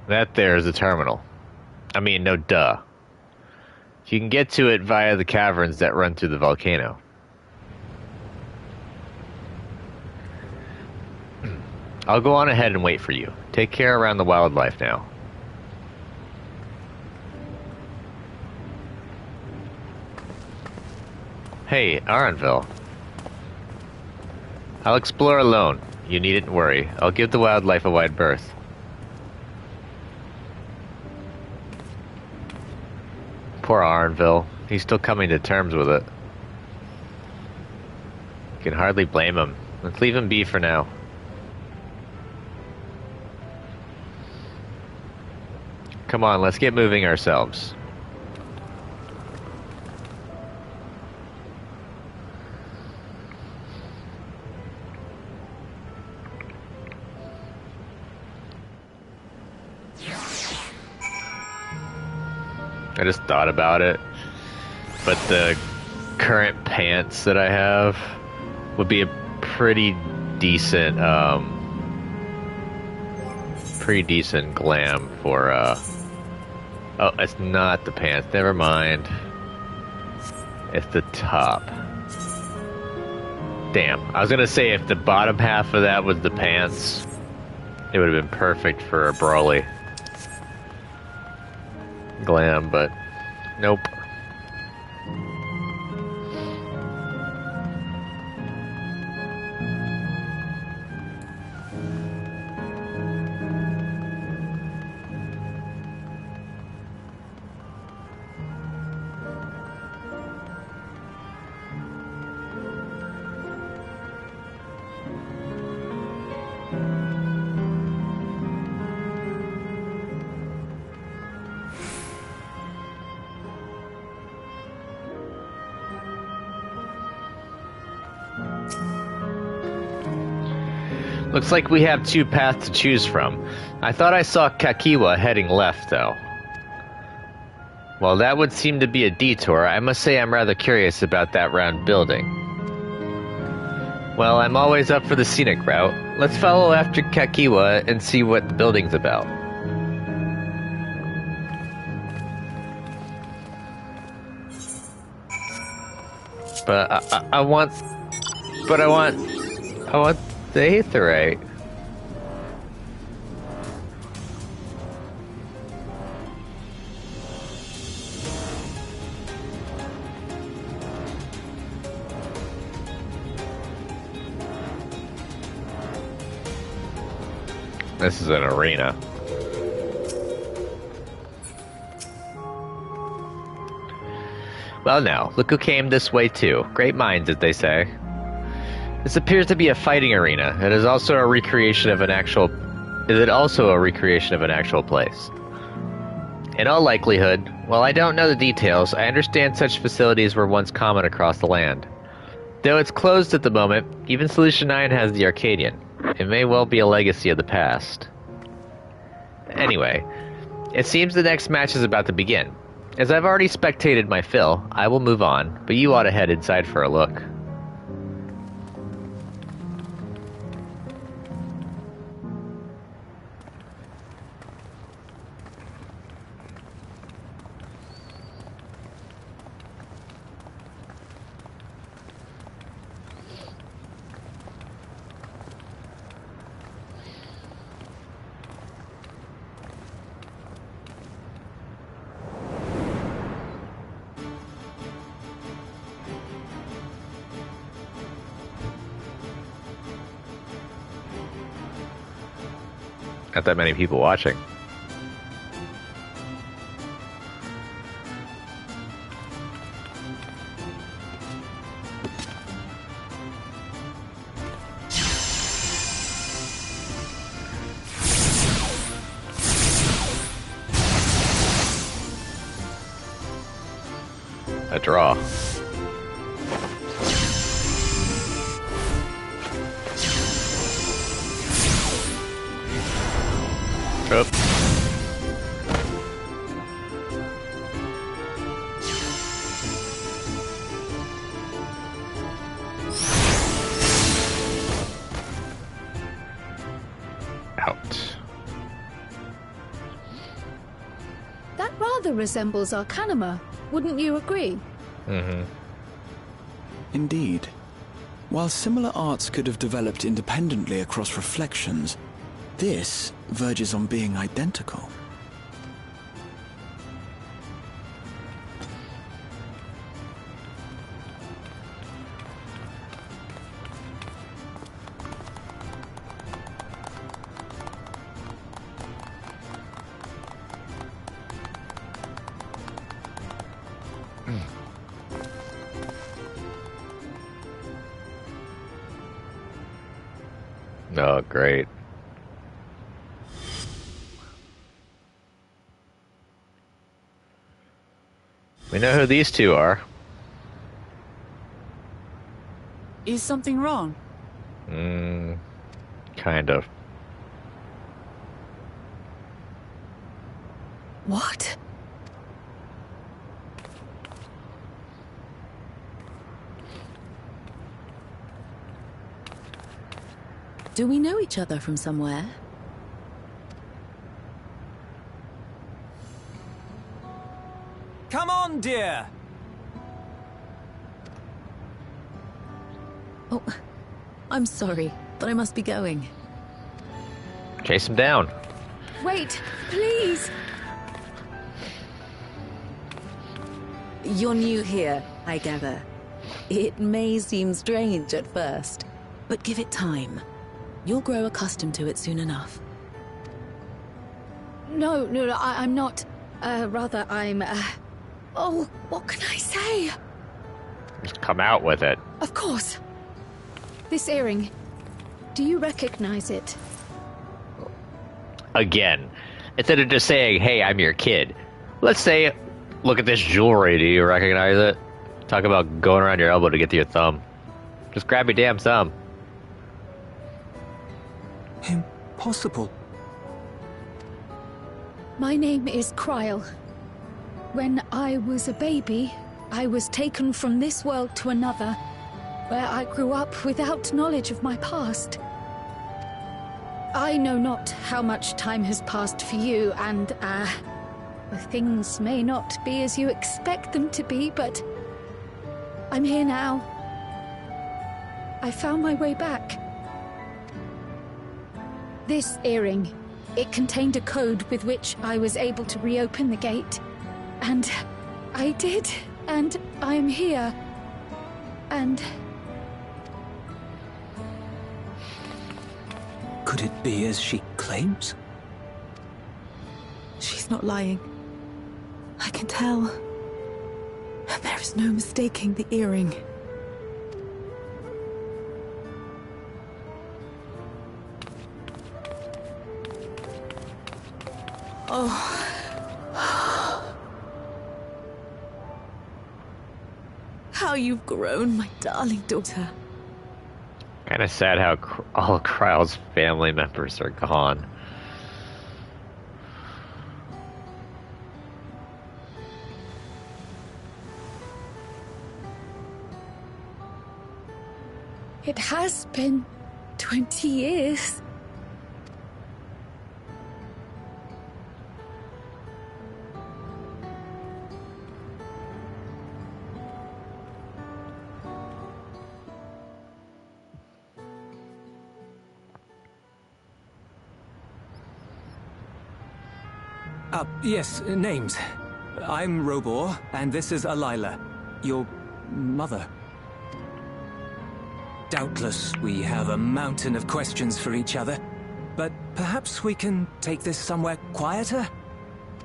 That there is a terminal. I mean, no duh. You can get to it via the caverns that run through the volcano. I'll go on ahead and wait for you. Take care around the wildlife now. Hey, Aronville. I'll explore alone. You needn't worry. I'll give the wildlife a wide berth. Poor Aronville. He's still coming to terms with it. You can hardly blame him. Let's leave him be for now. Come on, let's get moving ourselves. I just thought about it, but the current pants that I have would be a pretty decent glam for, oh, it's not the pants, never mind. It's the top. Damn, I was gonna say if the bottom half of that was the pants, it would have been perfect for a Broly glam, but nope. Looks like we have two paths to choose from. I thought I saw Kakiwa heading left, though. Well, that would seem to be a detour. I must say I'm rather curious about that round building. Well, I'm always up for the scenic route. Let's follow after Kakiwa and see what the building's about. But I want the aetherite. This is an arena. Well now, look who came this way too. Great minds, as they say. This appears to be a fighting arena. It is also a recreation of an actual... Is it also a recreation of an actual place? In all likelihood, while I don't know the details, I understand such facilities were once common across the land. Though it's closed at the moment, even Solution 9 has the Arcadian. It may well be a legacy of the past. Anyway, it seems the next match is about to begin. As I've already spectated my fill, I will move on, but you ought to head inside for a look. Not that many people watching. A draw. Up. Out. That rather resembles Arcanima, wouldn't you agree? Mm-hmm. Indeed. While similar arts could have developed independently across reflections, this verges on being identical. Oh, great. We know who these two are. Is something wrong? Kind of. What? Do we know each other from somewhere? Come on, dear. Oh, I'm sorry, but I must be going. Chase him down. Wait, please! You're new here, I gather. It may seem strange at first, but give it time. You'll grow accustomed to it soon enough. No, I'm not. Rather, I'm, Oh, what can I say? Just come out with it. Of course. This earring. Do you recognize it? Again, instead of just saying, hey, I'm your kid, let's say, look at this jewelry, do you recognize it? Talk about going around your elbow to get to your thumb. Just grab your damn thumb. Impossible. My name is Kryle. When I was a baby, I was taken from this world to another, where I grew up without knowledge of my past. I know not how much time has passed for you, and, things may not be as you expect them to be, but I'm here now. I found my way back. This earring, it contained a code with which I was able to reopen the gate. And I did, and I'm here. And... Could it be as she claims? She's not lying. I can tell. And there is no mistaking the earring. Oh. How you've grown, my darling daughter. Kind of sad how all of Kryle's family members are gone. It has been 20 years. Yes, names. I'm Robor, and this is Alila, your mother. Doubtless, we have a mountain of questions for each other, but perhaps we can take this somewhere quieter?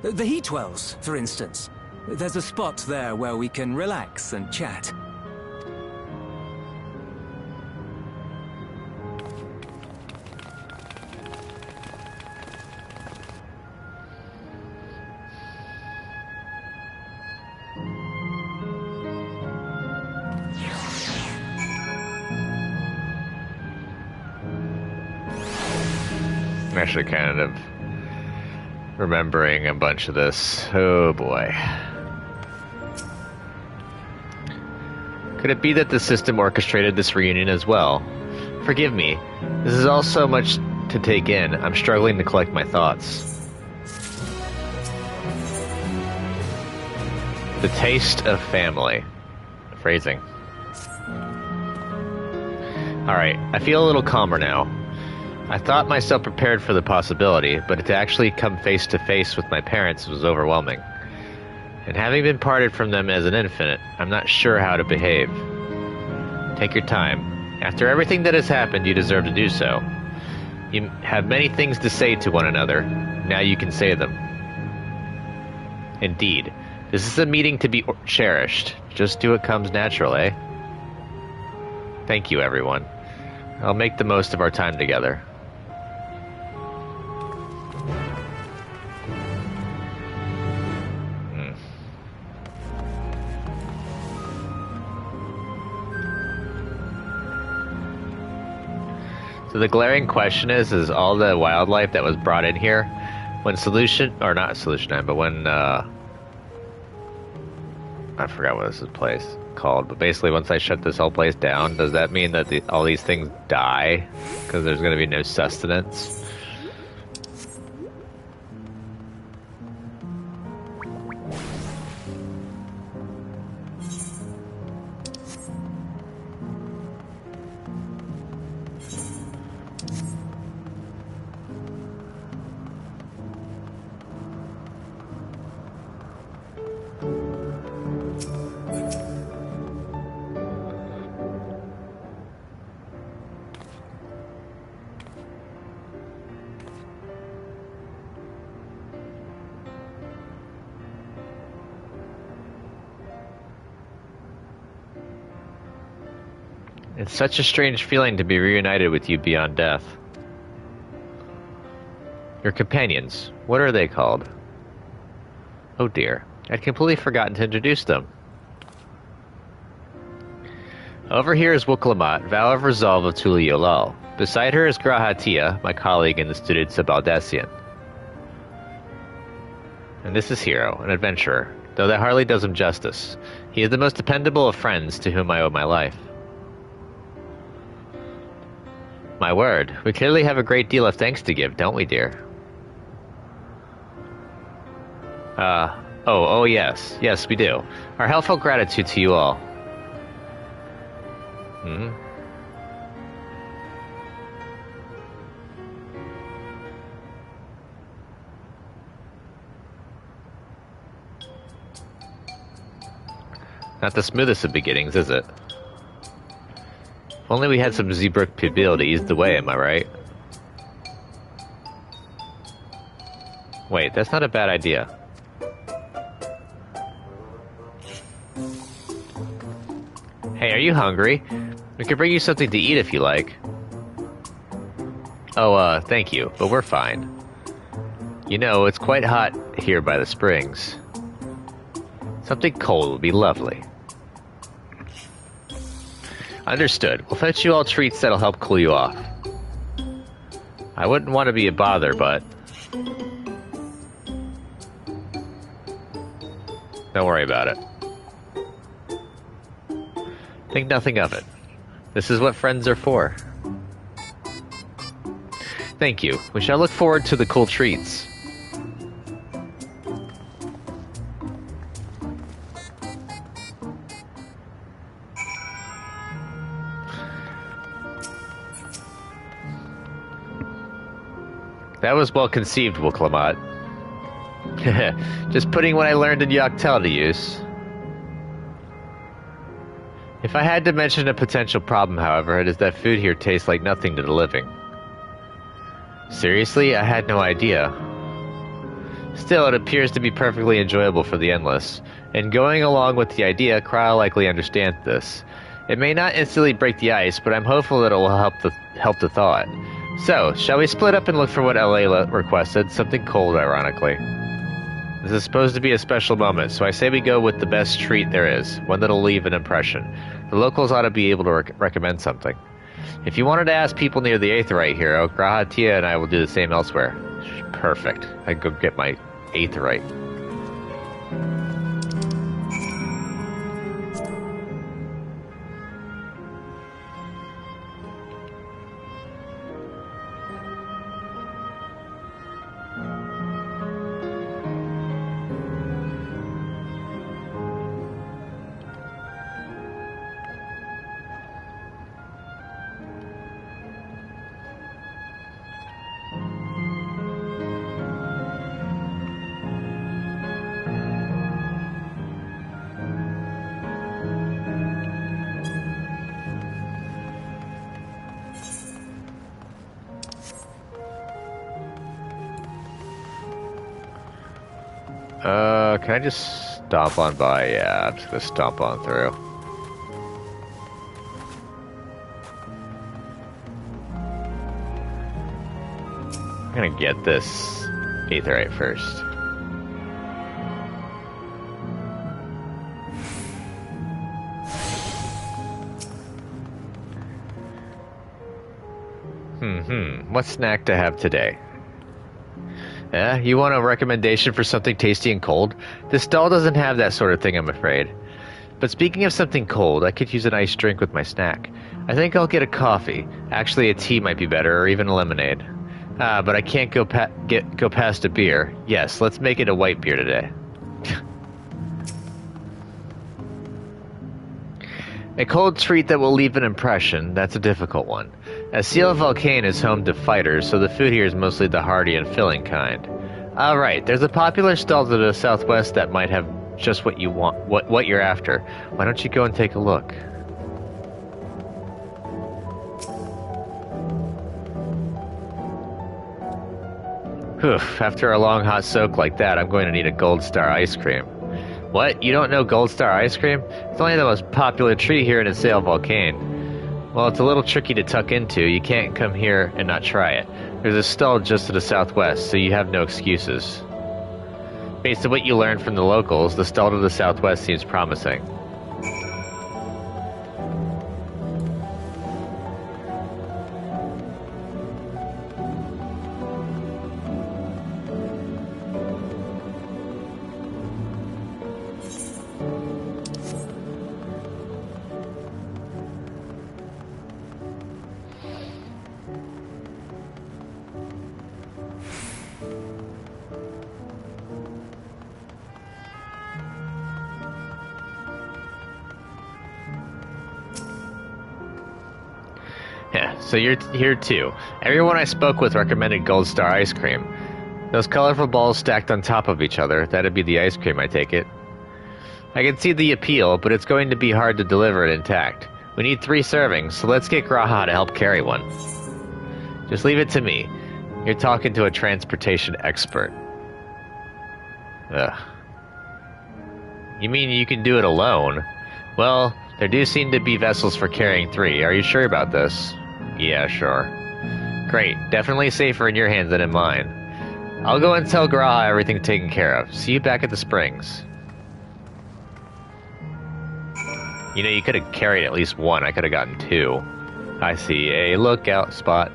The heat wells, for instance. There's a spot there where we can relax and chat. I'm actually kind of remembering a bunch of this. Oh boy. Could it be that the system orchestrated this reunion as well? Forgive me. This is all so much to take in. I'm struggling to collect my thoughts. The taste of family. Phrasing. Alright, I feel a little calmer now. I thought myself prepared for the possibility, but to actually come face to face with my parents was overwhelming. And having been parted from them as an infant, I'm not sure how to behave. Take your time. After everything that has happened, you deserve to do so. You have many things to say to one another. Now you can say them. Indeed. This is a meeting to be cherished. Just do what comes natural, eh? Thank you, everyone. I'll make the most of our time together. So the glaring question is all the wildlife that was brought in here, when not Solution 9, but when, I forgot what this place is called, but basically once I shut this whole place down, does that mean that all these things die? Because there's going to be no sustenance? It's such a strange feeling to be reunited with you beyond death. Your companions, what are they called? Oh dear, I'd completely forgotten to introduce them. Over here is Wuklamat, Vow of Resolve of Tuliolal. Beside her is Grahatia, my colleague in the students of Baldassian. And this is Hero, an adventurer, though that hardly does him justice. He is the most dependable of friends to whom I owe my life. My word, we clearly have a great deal of thanks to give, don't we, dear? Oh yes. Yes, we do. Our heartfelt gratitude to you all. Not the smoothest of beginnings, is it? If only we had some Zeebrook Pibil to ease the way, am I right? Wait, that's not a bad idea. Hey, are you hungry? We could bring you something to eat if you like. Oh, thank you, but we're fine. You know, it's quite hot here by the springs. Something cold would be lovely. Understood. We'll fetch you all treats that'll help cool you off. I wouldn't want to be a bother, but... don't worry about it. Think nothing of it. This is what friends are for. Thank you. We shall look forward to the cool treats. That was well conceived, Wuklamot. Just putting what I learned in Yoctel to use. If I had to mention a potential problem, however, it is that food here tastes like nothing to the living. Seriously? I had no idea. Still, it appears to be perfectly enjoyable for the endless. And going along with the idea, Cryle likely understands this. It may not instantly break the ice, but I'm hopeful that it will help to thaw it. So, shall we split up and look for what LA requested? Something cold, ironically. This is supposed to be a special moment, so I say we go with the best treat there is, one that'll leave an impression. The locals ought to be able to recommend something. If you wanted to ask people near the Aetheryte hero, Grahatia and I will do the same elsewhere. Perfect. I go get my Aetheryte. Can I just stomp on by? Yeah, I'm just gonna stomp on through. I'm gonna get this Aetheryte first. What snack to have today? You want a recommendation for something tasty and cold? This stall doesn't have that sort of thing, I'm afraid. But speaking of something cold, I could use an iced drink with my snack. I think I'll get a coffee. Actually, a tea might be better, or even a lemonade. But I can't go past a beer. Yes, let's make it a white beer today. A cold treat that will leave an impression, that's a difficult one. As Ciel Volcane is home to fighters, so the food here is mostly the hearty and filling kind. Alright, there's a popular stall to the southwest that might have just what you want, what you're after. Why don't you go and take a look? After a long hot soak like that, I'm going to need a Gold Star ice cream. What? You don't know Gold Star ice cream? It's only the most popular treat here in Ciel Volcane. Well, it's a little tricky to tuck into. You can't come here and not try it. There's a stall just to the southwest, so you have no excuses. Based on what you learned from the locals, the stall to the southwest seems promising. Yeah, so you're here too. Everyone I spoke with recommended Gold Star ice cream. Those colorful balls stacked on top of each other, that'd be the ice cream, I take it. I can see the appeal, but it's going to be hard to deliver it intact. We need 3 servings, so let's get Graha to help carry one. Just leave it to me. You're talking to a transportation expert. Ugh. You mean you can do it alone? Well, There do seem to be vessels for carrying 3. Are you sure about this? Yeah, sure. Great. Definitely safer in your hands than in mine. I'll go and tell Graha everything's taken care of. See you back at the springs. You know, you could have carried at least 1. I could have gotten 2. I see a lookout spot.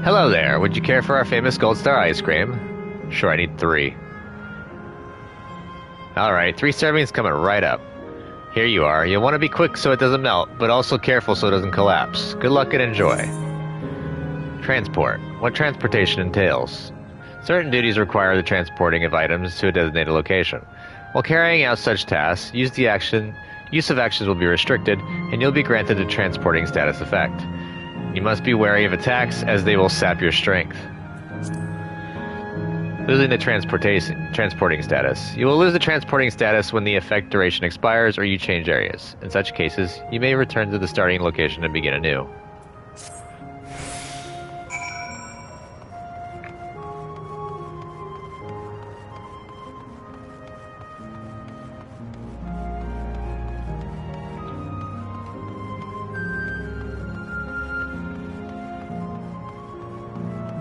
Hello there. Would you care for our famous Gold Star ice cream? Sure, I need 3. Alright, 3 servings coming right up. Here you are. You'll want to be quick so it doesn't melt, but also careful so it doesn't collapse. Good luck and enjoy. Transport. What transportation entails? Certain duties require the transporting of items to a designated location. While carrying out such tasks, use of actions will be restricted, and you'll be granted a transporting status effect. You must be wary of attacks, as they will sap your strength. Losing the transporting status. You will lose the transporting status when the effect duration expires or you change areas. In such cases, you may return to the starting location and begin anew.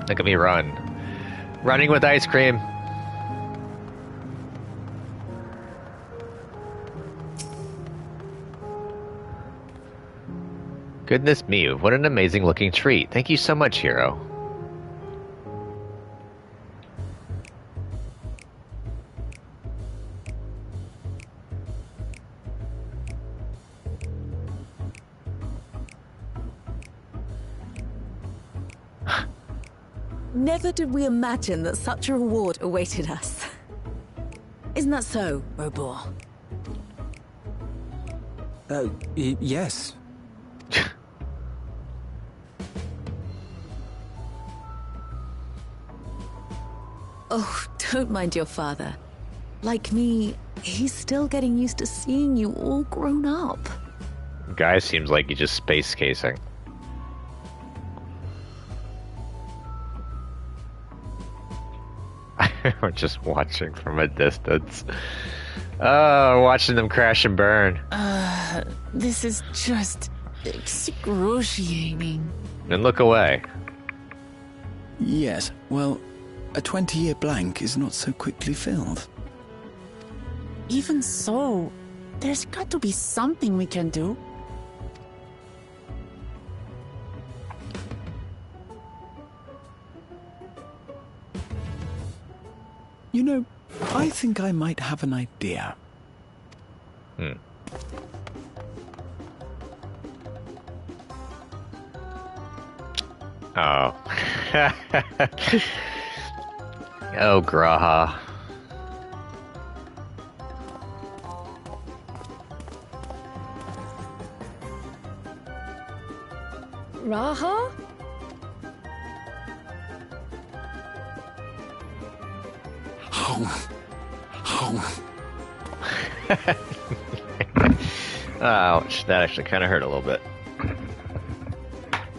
Look at me run. Running with ice cream. Goodness me, what an amazing looking treat. Thank you so much, hero. Never did we imagine that such a reward awaited us. Isn't that so, Robor? Yes. Oh, don't mind your father. Like me, he's still getting used to seeing you all grown up. Guy seems like he's just space casing. We're just watching from a distance. Oh, watching them crash and burn. This is just excruciating. And look away. Yes, well, a 20-year blank is not so quickly filled. Even so, there's got to be something we can do. You know, I think I might have an idea. Oh. Oh, Graha. Raha? Ouch, that actually kind of hurt a little bit.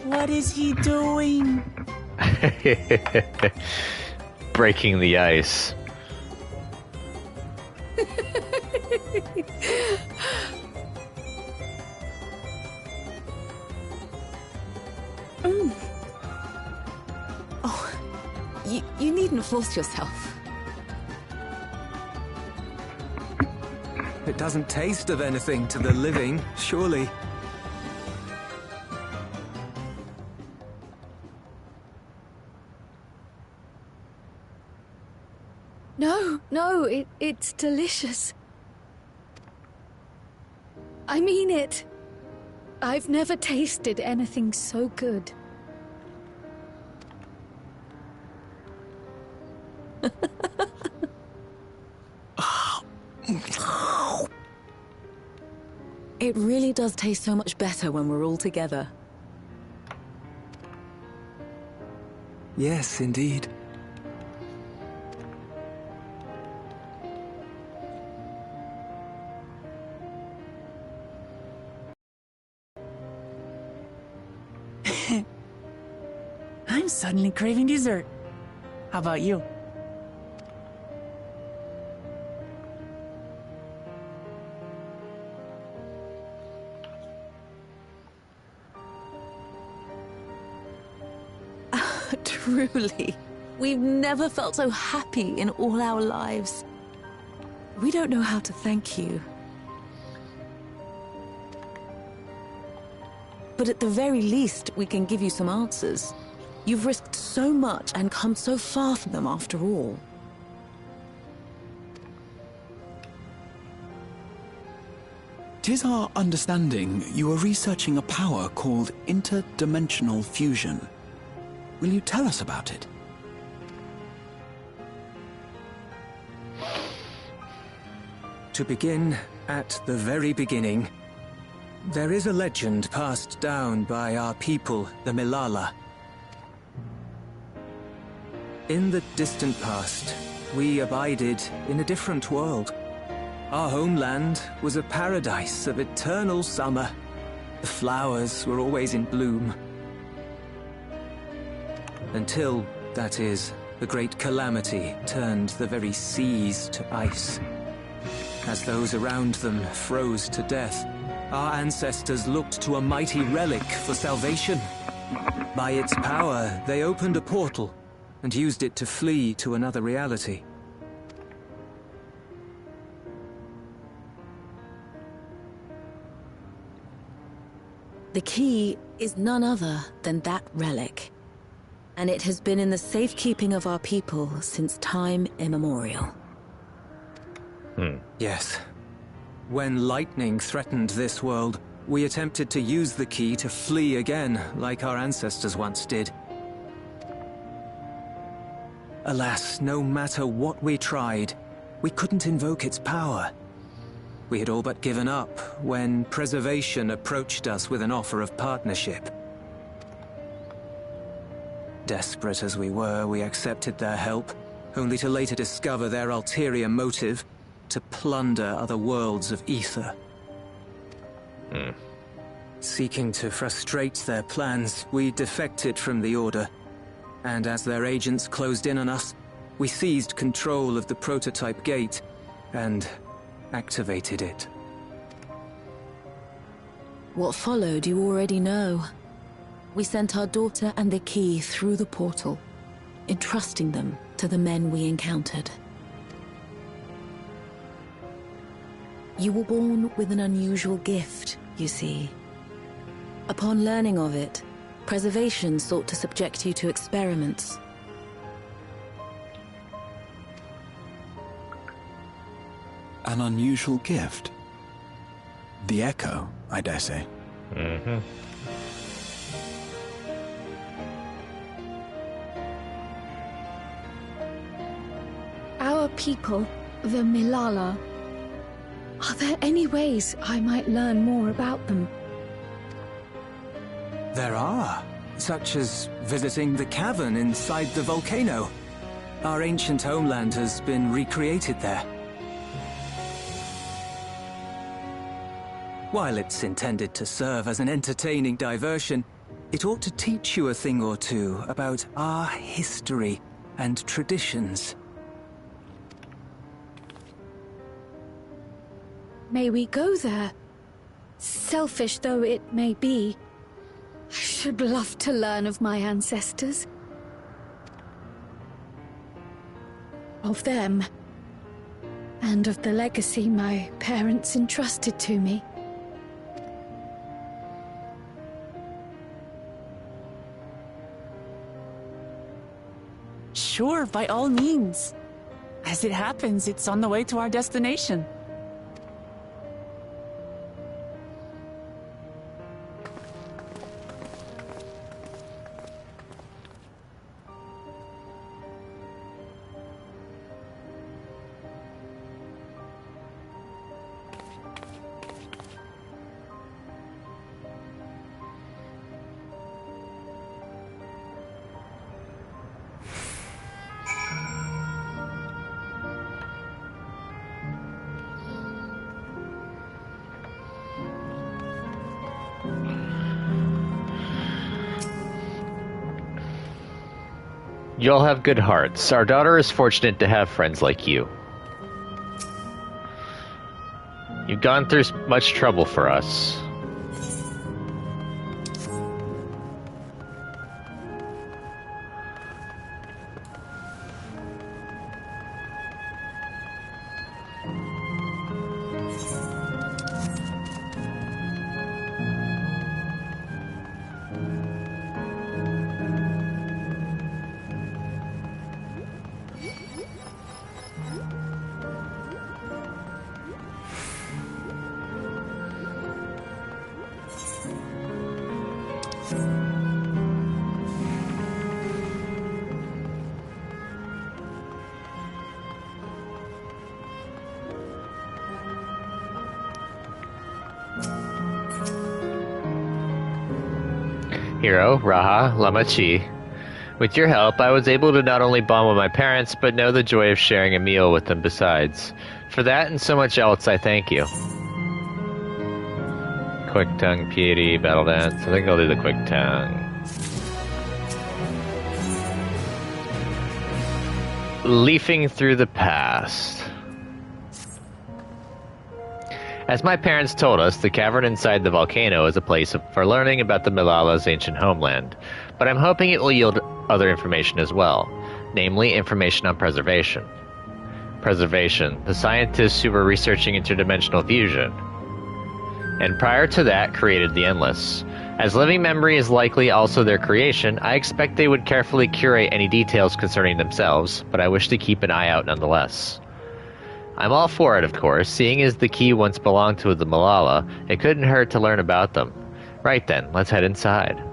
What is he doing? Breaking the ice. Oh, you needn't force yourself. It doesn't taste of anything to the living, surely. No, it's delicious. I mean it. I've never tasted anything so good. It really does taste so much better when we're all together. Yes, indeed. I'm suddenly craving dessert. How about you? Truly, we've never felt so happy in all our lives. We don't know how to thank you. But at the very least, we can give you some answers. You've risked so much and come so far from them after all. Tis our understanding you are researching a power called interdimensional fusion. Will you tell us about it? To begin at the very beginning, there is a legend passed down by our people, the Milala. In the distant past, we abided in a different world. Our homeland was a paradise of eternal summer. The flowers were always in bloom. Until, that is, the great calamity turned the very seas to ice. As those around them froze to death, our ancestors looked to a mighty relic for salvation. By its power, they opened a portal and used it to flee to another reality. The key is none other than that relic, and it has been in the safekeeping of our people since time immemorial. Yes. When lightning threatened this world, we attempted to use the key to flee again, like our ancestors once did. Alas, no matter what we tried, we couldn't invoke its power. We had all but given up when Preservation approached us with an offer of partnership. Desperate as we were, we accepted their help, only to later discover their ulterior motive: to plunder other worlds of ether. Seeking to frustrate their plans, we defected from the Order, and as their agents closed in on us, we seized control of the prototype gate and activated it. What followed you already know. We sent our daughter and the key through the portal, entrusting them to the men we encountered. You were born with an unusual gift, you see. Upon learning of it, Preservation sought to subject you to experiments. An unusual gift? The Echo, I dare say. Our people, the Milala. Are there any ways I might learn more about them? There are, such as visiting the cavern inside the volcano. Our ancient homeland has been recreated there. While it's intended to serve as an entertaining diversion, it ought to teach you a thing or two about our history and traditions. May we go there? Selfish though it may be, I should love to learn of my ancestors. Of them. And of the legacy my parents entrusted to me. Sure, by all means. As it happens, it's on the way to our destination. You all have good hearts. Our daughter is fortunate to have friends like you. You've gone through much trouble for us. Hero, Raha, Lamachi. With your help, I was able to not only bond with my parents, but know the joy of sharing a meal with them besides. For that and so much else, I thank you. Quick Tongue, Piety, Battle Dance. I think I'll do the Quick Tongue. Leafing through the past. As my parents told us, the cavern inside the volcano is a place for learning about the Malala's ancient homeland, but I'm hoping it will yield other information as well, namely information on preservation. Preservation, the scientists who were researching interdimensional fusion, and prior to that created the Endless. As living memory is likely also their creation, I expect they would carefully curate any details concerning themselves, but I wish to keep an eye out nonetheless. I'm all for it, of course, seeing as the key once belonged to the Malala, it couldn't hurt to learn about them. Right then, let's head inside.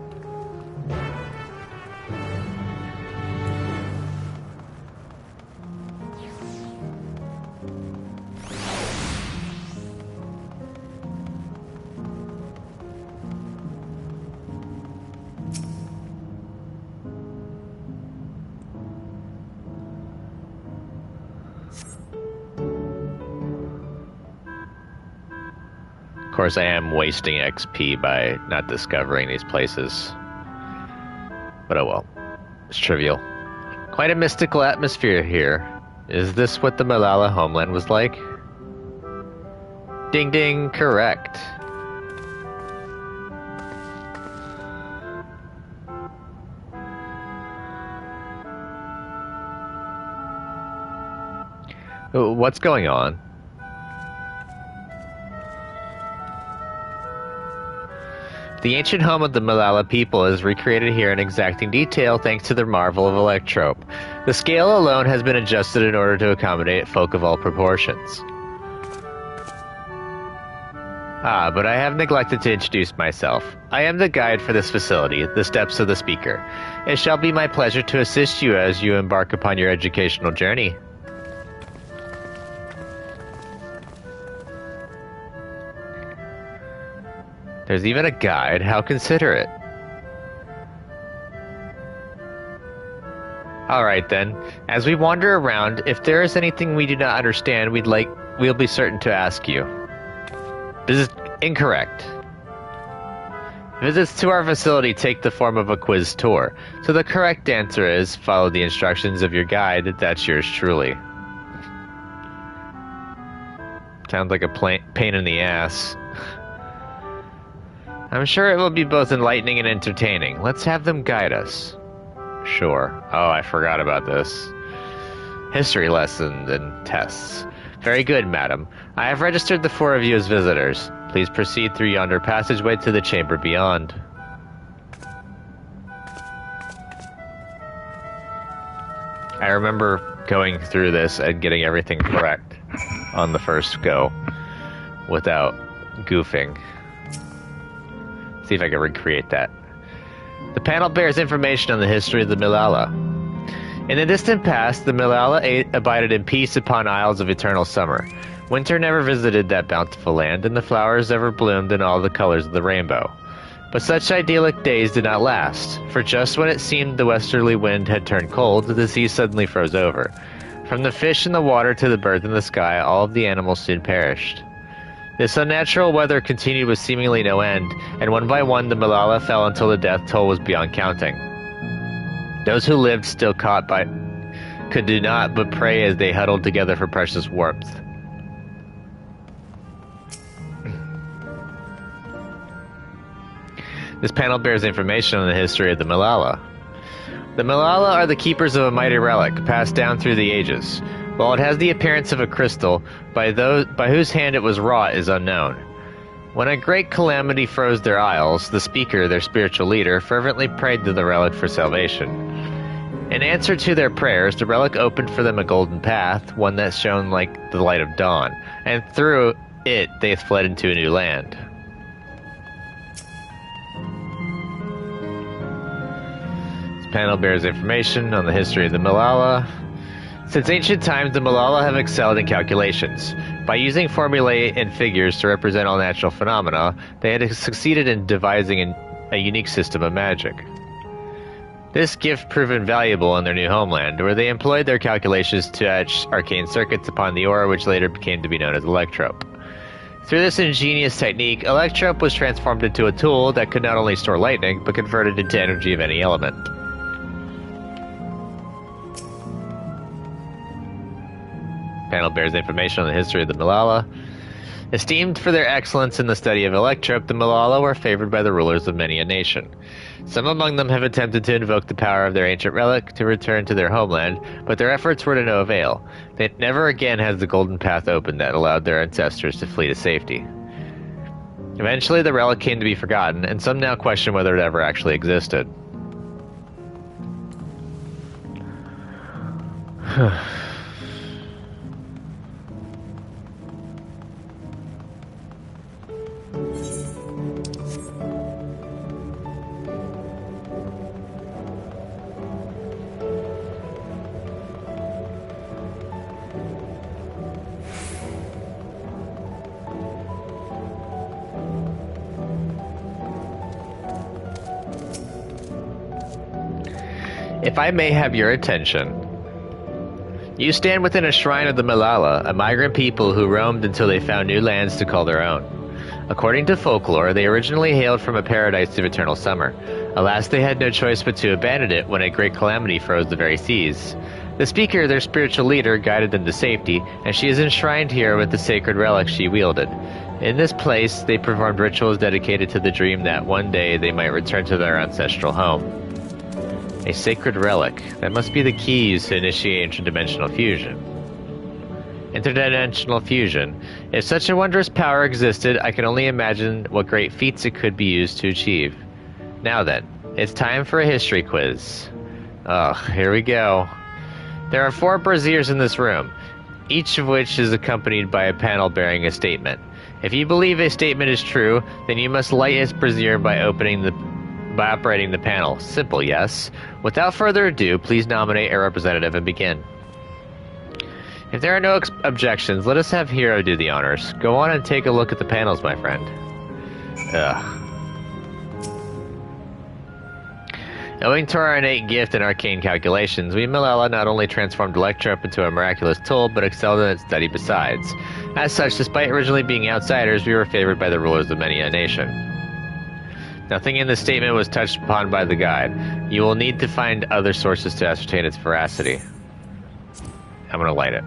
Of course, I am wasting XP by not discovering these places. But oh well. It's trivial. Quite a mystical atmosphere here. Is this what the Malala homeland was like? Ding ding, correct. What's going on? The ancient home of the Malala people is recreated here in exacting detail thanks to their marvel of electrope. The scale alone has been adjusted in order to accommodate folk of all proportions. Ah, but I have neglected to introduce myself. I am the guide for this facility, the Steps of the Speaker. It shall be my pleasure to assist you as you embark upon your educational journey. There's even a guide. How considerate. Alright then. As we wander around, if there is anything we do not understand, we'll be certain to ask you. This is incorrect. Visits to our facility take the form of a quiz tour. So the correct answer is, follow the instructions of your guide. That's yours truly. Sounds like a pain in the ass. I'm sure it will be both enlightening and entertaining. Let's have them guide us. Sure. Oh, I forgot about this. History lessons and tests. Very good, madam. I have registered the 4 of you as visitors. Please proceed through yonder passageway to the chamber beyond. I remember going through this and getting everything correct on the first go without goofing. See if I can recreate that. The panel bears information on the history of the Malala. In the distant past, the Malala abided in peace upon isles of eternal summer. Winter never visited that bountiful land, and the flowers ever bloomed in all the colors of the rainbow. But such idyllic days did not last, for just when it seemed the westerly wind had turned cold, the sea suddenly froze over. From the fish in the water to the birds in the sky, all of the animals soon perished. This unnatural weather continued with seemingly no end, and one by one the Malala fell until the death toll was beyond counting. Those who lived still caught by could do not but pray as they huddled together for precious warmth. This panel bears information on the history of the Malala. The Malala are the keepers of a mighty relic, passed down through the ages. While it has the appearance of a crystal, by whose hand it was wrought is unknown. When a great calamity froze their isles, the speaker, their spiritual leader, fervently prayed to the relic for salvation. In answer to their prayers, the relic opened for them a golden path, one that shone like the light of dawn, and through it they fled into a new land. This panel bears information on the history of the Malala. Since ancient times, the Malala have excelled in calculations. By using formulae and figures to represent all natural phenomena, they had succeeded in devising a unique system of magic. This gift proved invaluable in their new homeland, where they employed their calculations to etch arcane circuits upon the ore, which later came to be known as Electrope. Through this ingenious technique, Electrope was transformed into a tool that could not only store lightning, but convert it into energy of any element. Panel bears information on the history of the Malala. Esteemed for their excellence in the study of Electrope, the Malala were favored by the rulers of many a nation. Some among them have attempted to invoke the power of their ancient relic to return to their homeland, but their efforts were to no avail. They never again has the golden path opened that allowed their ancestors to flee to safety. Eventually, the relic came to be forgotten, and some now question whether it ever actually existed. If I may have your attention. You stand within a shrine of the Malala, a migrant people who roamed until they found new lands to call their own. According to folklore, they originally hailed from a paradise of eternal summer. Alas, they had no choice but to abandon it when a great calamity froze the very seas. The speaker, their spiritual leader, guided them to safety, and she is enshrined here with the sacred relic she wielded. In this place, they performed rituals dedicated to the dream that one day they might return to their ancestral home. A sacred relic. That must be the key used to initiate interdimensional fusion. Interdimensional fusion. If such a wondrous power existed, I can only imagine what great feats it could be used to achieve. Now then, it's time for a history quiz. Ugh, here we go. There are 4 braziers in this room, each of which is accompanied by a panel bearing a statement. If you believe a statement is true, then you must light its brazier by operating the panel. Simple, yes. Without further ado, please nominate a representative and begin. If there are no objections, let us have Hero do the honors. Go on and take a look at the panels, my friend. Ugh. Owing to our innate gift in arcane calculations, we Malala not only transformed Electrope into a miraculous tool, but excelled in its study besides. As such, despite originally being outsiders, we were favored by the rulers of many a nation. Nothing in this statement was touched upon by the guide. You will need to find other sources to ascertain its veracity. I'm gonna light it.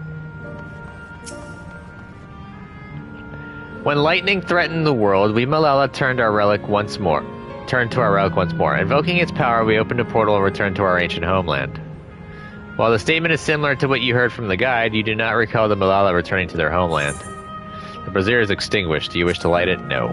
When lightning threatened the world, we Malala turned to our relic once more. Invoking its power, we opened a portal and returned to our ancient homeland. While the statement is similar to what you heard from the guide, you do not recall the Malala returning to their homeland. The brazier is extinguished. Do you wish to light it? No.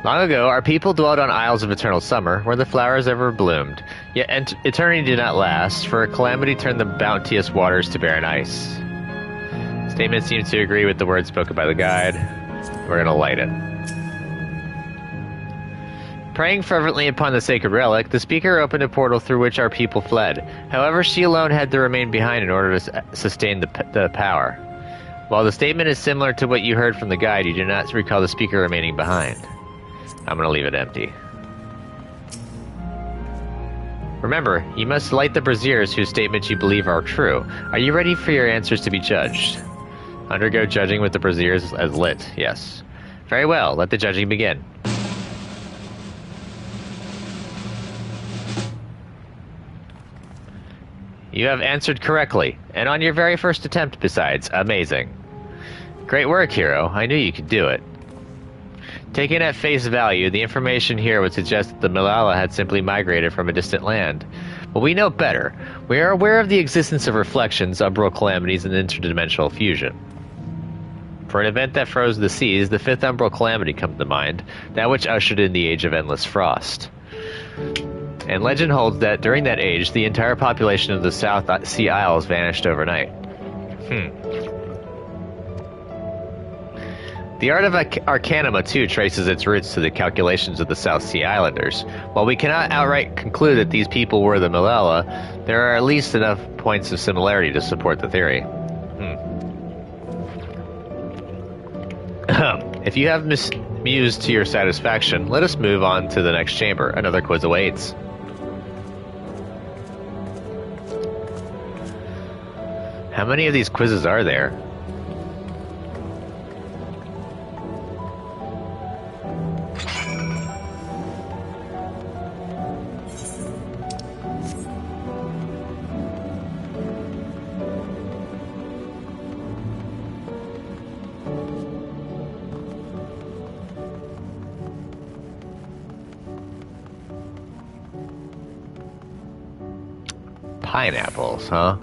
Long ago, our people dwelled on Isles of Eternal Summer, where the flowers ever bloomed. Yet eternity did not last, for a calamity turned the bounteous waters to barren ice. Statement seems to agree with the words spoken by the guide. We're gonna light it. Praying fervently upon the sacred relic, the speaker opened a portal through which our people fled. However, she alone had to remain behind in order to sustain the power. While the statement is similar to what you heard from the guide, you do not recall the speaker remaining behind. I'm gonna leave it empty. Remember, you must light the braziers whose statements you believe are true. Are you ready for your answers to be judged? Undergo judging with the braziers as lit, yes. Very well, let the judging begin. You have answered correctly, and on your very first attempt besides. Amazing. Great work, Hero. I knew you could do it. Taken at face value, the information here would suggest that the Malala had simply migrated from a distant land. But we know better. We are aware of the existence of reflections, umbral calamities, and interdimensional fusion. For an event that froze the seas, the 5th umbral calamity comes to mind, that which ushered in the Age of Endless Frost. And legend holds that during that age, the entire population of the South Sea Isles vanished overnight. The art of Arcanima, too, traces its roots to the calculations of the South Sea Islanders. While we cannot outright conclude that these people were the Malala, there are at least enough points of similarity to support the theory. If you have mused to your satisfaction, let us move on to the next chamber. Another quiz awaits. How many of these quizzes are there? Pineapples, huh?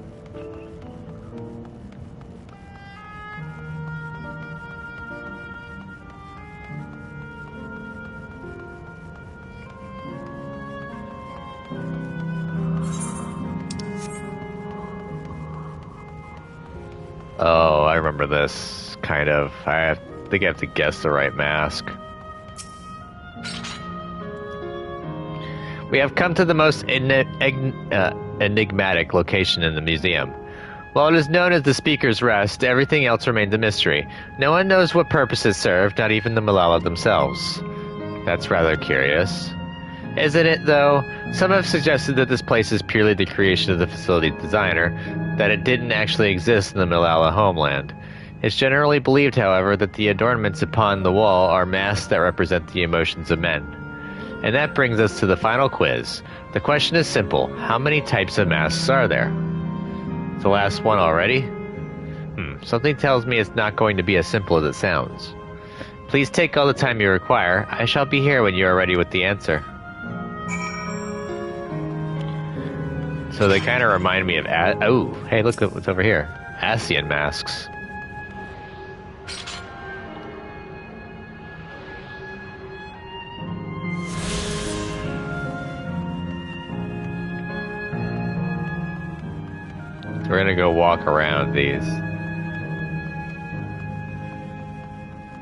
Oh, I remember this, kind of. I think I have to guess the right mask. We have come to the most enigmatic location in the museum. While it is known as the Speaker's Rest, everything else remains a mystery. No one knows what purpose it served, not even the Malala themselves. That's rather curious. Isn't it, though? Some have suggested that this place is purely the creation of the facility's designer, that it didn't actually exist in the Malala homeland. It's generally believed, however, that the adornments upon the wall are masks that represent the emotions of men. And that brings us to the final quiz. The question is simple. How many types of masks are there? It's the last one already? Something tells me it's not going to be as simple as it sounds. Please take all the time you require. I shall be here when you are ready with the answer. So they kind of remind me of... oh, hey, look what's over here. Asian masks. So we're gonna go walk around these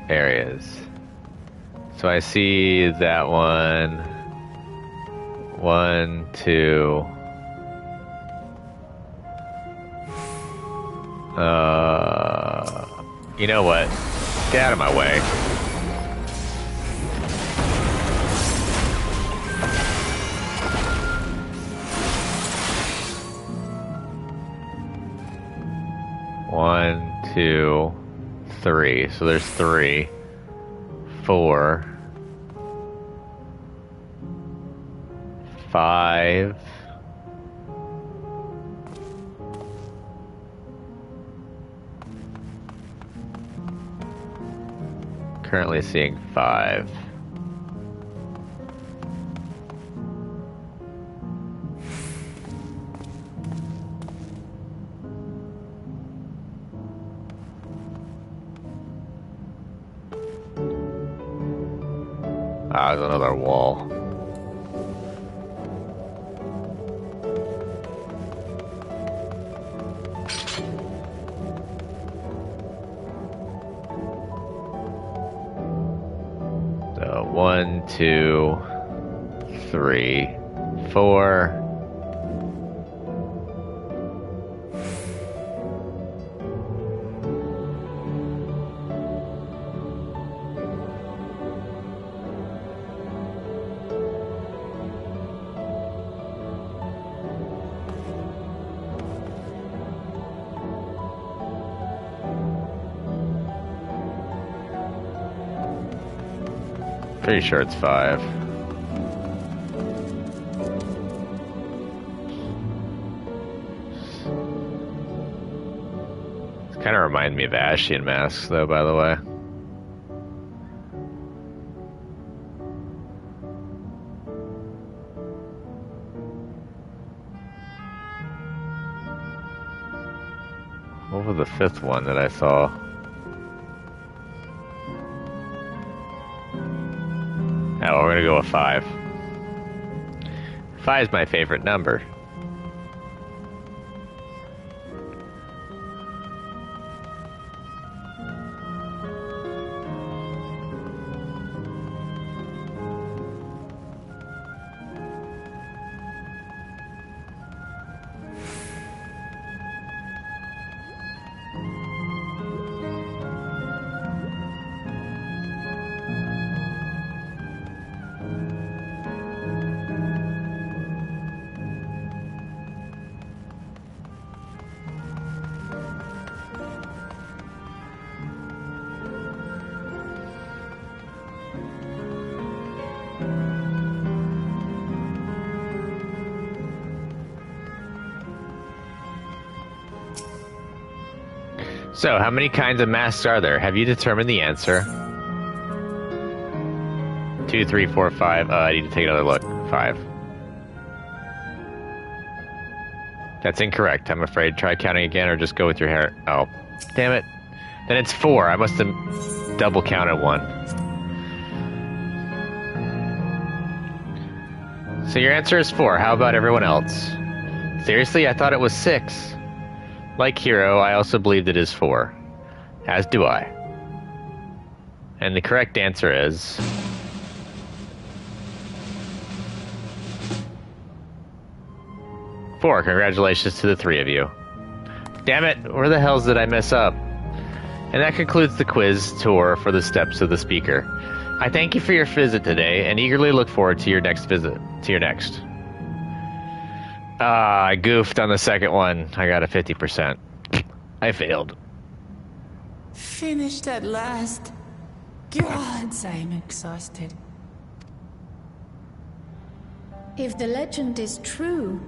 areas. So I see that one. 1, 2... you know what? Get out of my way. One, 2, 3. So there's 3, 4, 5. Currently seeing 5. Ah, there's another wall. So 1, 2, 3, 4. Pretty sure it's 5. It's kind of remind me of Ashian masks, though, by the way. What was the 5th one that I saw? Oh, we're gonna go with 5. 5 is my favorite number. So, how many kinds of masks are there? Have you determined the answer? 2, 3, 4, 5. I need to take another look. 5. That's incorrect, I'm afraid. Try counting again or just go with your hair. Oh, damn it. Then it's 4. I must have double counted 1. So your answer is 4. How about everyone else? Seriously, I thought it was 6. Like Hero, I also believed it is 4. As do I. And the correct answer is... 4. Congratulations to the 3 of you. Damn it, where the hells did I mess up? And that concludes the quiz tour for the steps of the speaker. I thank you for your visit today and eagerly look forward to your next visit. I goofed on the second one. I got a 50%. I failed. Finished at last. Gods, I'm exhausted. If the legend is true,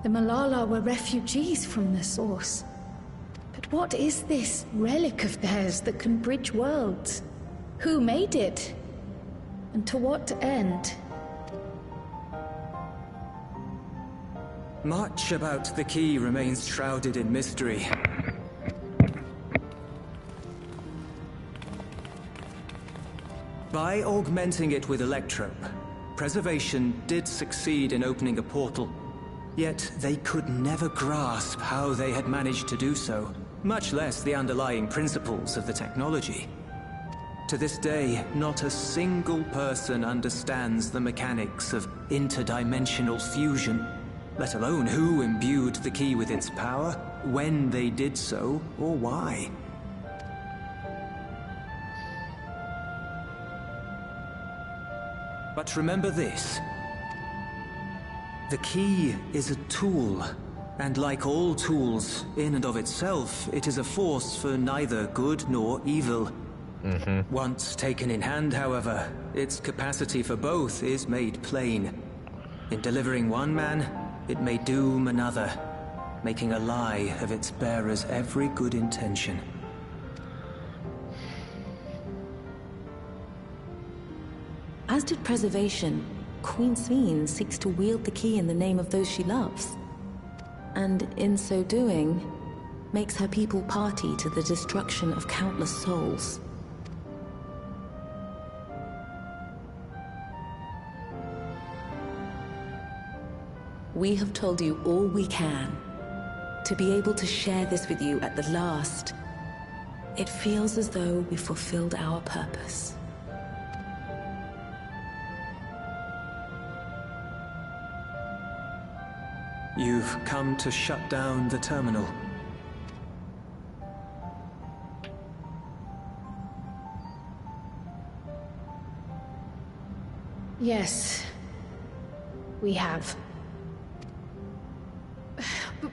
the Malala were refugees from the source. But what is this relic of theirs that can bridge worlds? Who made it? And to what end? Much about the key remains shrouded in mystery. By augmenting it with electrope, Preservation did succeed in opening a portal. Yet they could never grasp how they had managed to do so, much less the underlying principles of the technology. To this day, not a single person understands the mechanics of interdimensional fusion, let alone who imbued the key with its power, when they did so, or why. But remember this. The key is a tool, and like all tools, in and of itself, it is a force for neither good nor evil. Once taken in hand, however, its capacity for both is made plain. In delivering one man, it may doom another, making a lie of its bearer's every good intention. As did Preservation, Queen Sveen seeks to wield the key in the name of those she loves. And in so doing, makes her people party to the destruction of countless souls. We have told you all we can. To be able to share this with you at the last, it feels as though we fulfilled our purpose. You've come to shut down the terminal. Yes, we have.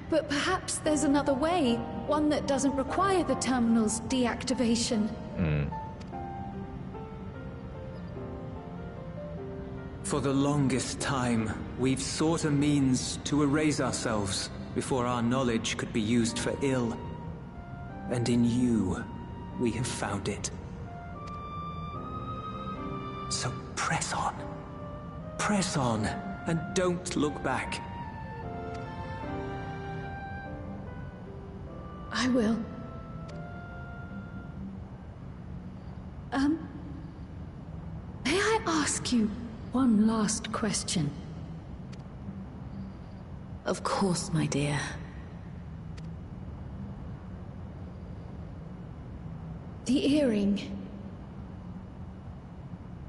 But perhaps there's another way, one that doesn't require the terminal's deactivation. For the longest time, we've sought a means to erase ourselves before our knowledge could be used for ill. And in you, we have found it. So press on. Press on, and don't look back. I will. May I ask you one last question? Of course, my dear. The earring.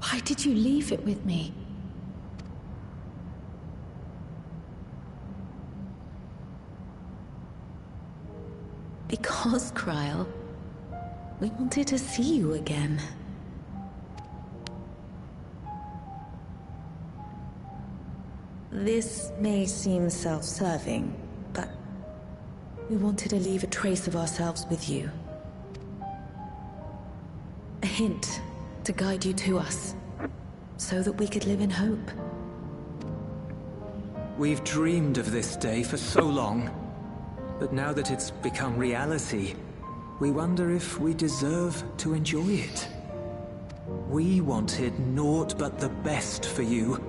Why did you leave it with me? Because, Kryl, we wanted to see you again. This may seem self-serving, but we wanted to leave a trace of ourselves with you. A hint to guide you to us, so that we could live in hope. We've dreamed of this day for so long, but now that it's become reality, we wonder if we deserve to enjoy it. We wanted naught but the best for you,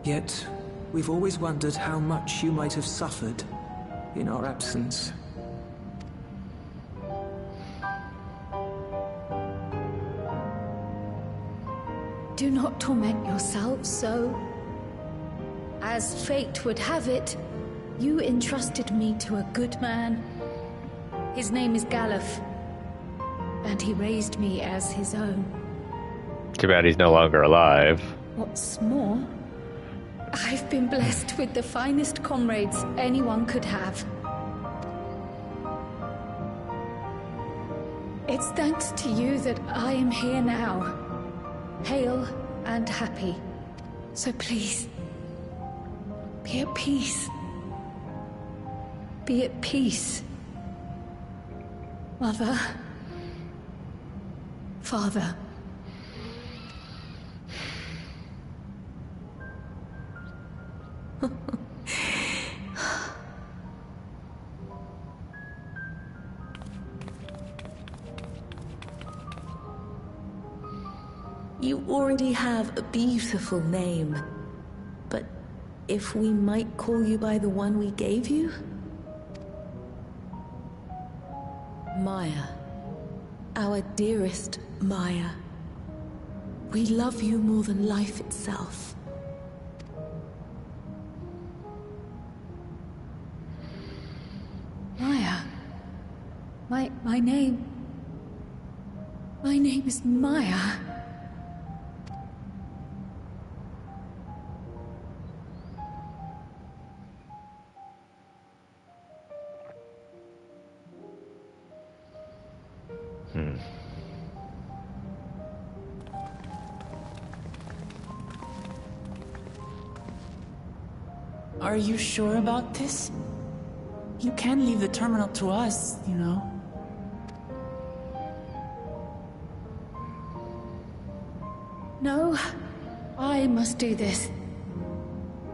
yet we've always wondered how much you might have suffered in our absence. Do not torment yourselves so. As fate would have it, you entrusted me to a good man. His name is Galuf, and he raised me as his own. Too bad he's no longer alive. What's more, I've been blessed with the finest comrades anyone could have. It's thanks to you that I am here now, hale and happy. So please, be at peace. Be at peace. Mother. Father. You already have a beautiful name, but if we might call you by the one we gave you? Maya. Our dearest Maya. We love you more than life itself. Maya. My name... My name is Maya. Are you sure about this? You can leave the terminal to us, you know. No, I must do this.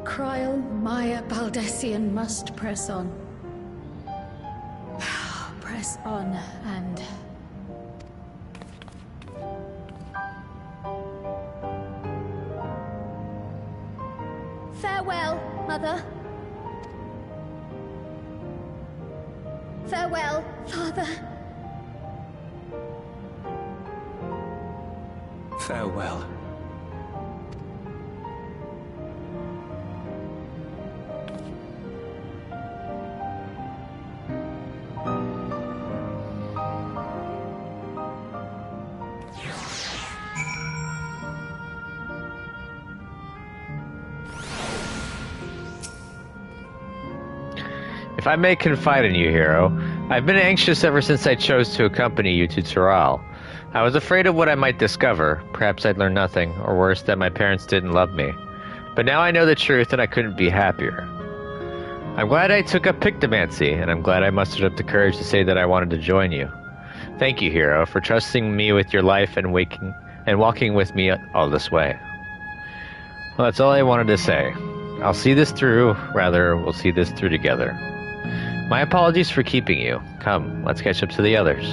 Kryl, Maya, Baldessian must press on. Press on and... Farewell, Mother. Farewell, Father. Farewell. If I may confide in you, hero, I've been anxious ever since I chose to accompany you to Tural. I was afraid of what I might discover. Perhaps I'd learn nothing, or worse, that my parents didn't love me. But now I know the truth and I couldn't be happier. I'm glad I took up pictomancy, and I'm glad I mustered up the courage to say that I wanted to join you. Thank you, hero, for trusting me with your life and walking with me all this way. Well, that's all I wanted to say. I'll see this through, rather, we'll see this through together. My apologies for keeping you. Come, let's catch up to the others.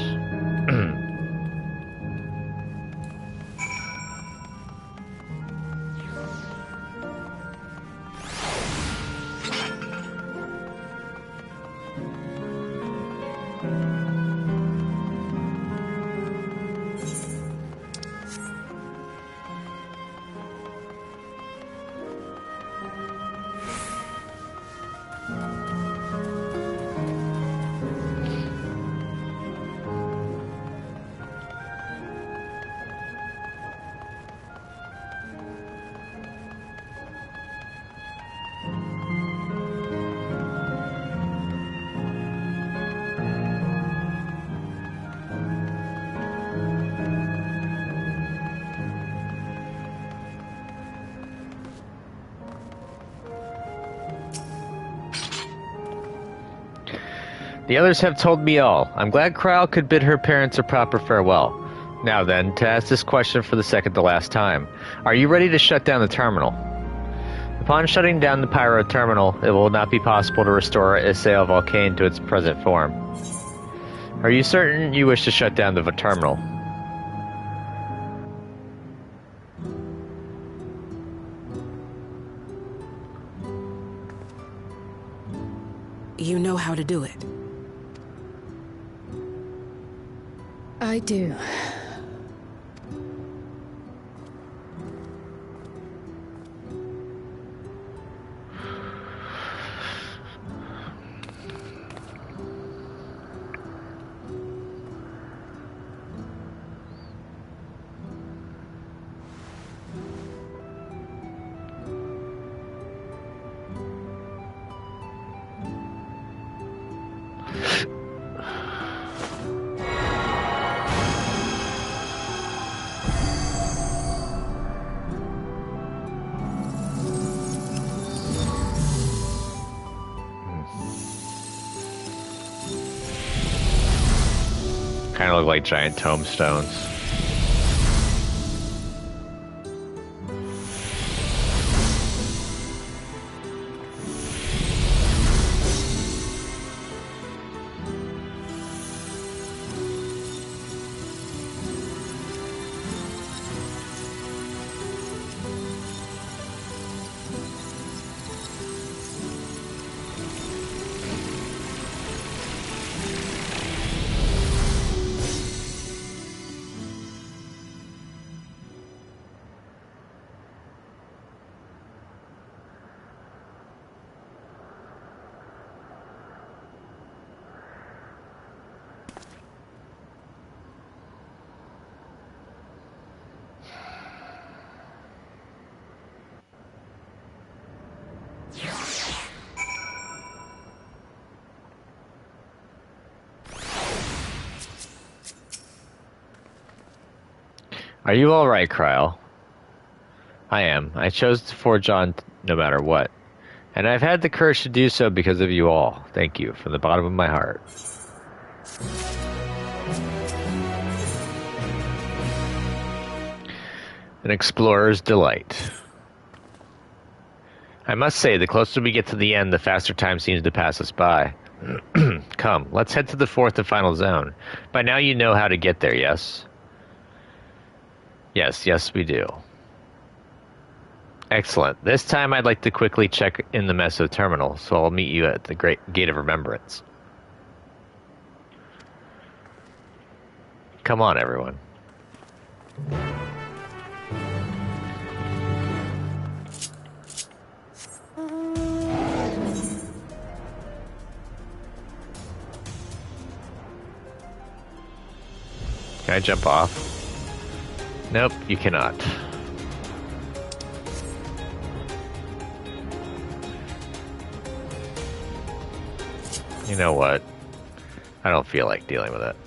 The others have told me all. I'm glad Kryl could bid her parents a proper farewell. Now then, to ask this question for the second to last time. Are you ready to shut down the terminal? Upon shutting down the Pyro terminal, it will not be possible to restore Issail Volcane to its present form. Are you certain you wish to shut down the terminal? You know how to do it. I do. Kind of look like giant tombstones. Are you alright, Kryl? I am. I chose to forge on no matter what. And I've had the courage to do so because of you all. Thank you, from the bottom of my heart. An explorer's delight. I must say, the closer we get to the end, the faster time seems to pass us by. Come, let's head to the fourth and final zone. By now you know how to get there, yes? Yes, we do. Excellent. This time I'd like to quickly check in the Meso terminal, so I'll meet you at the Great Gate of Remembrance. Come on, everyone. Can I jump off? Nope, you cannot. You know what? I don't feel like dealing with it.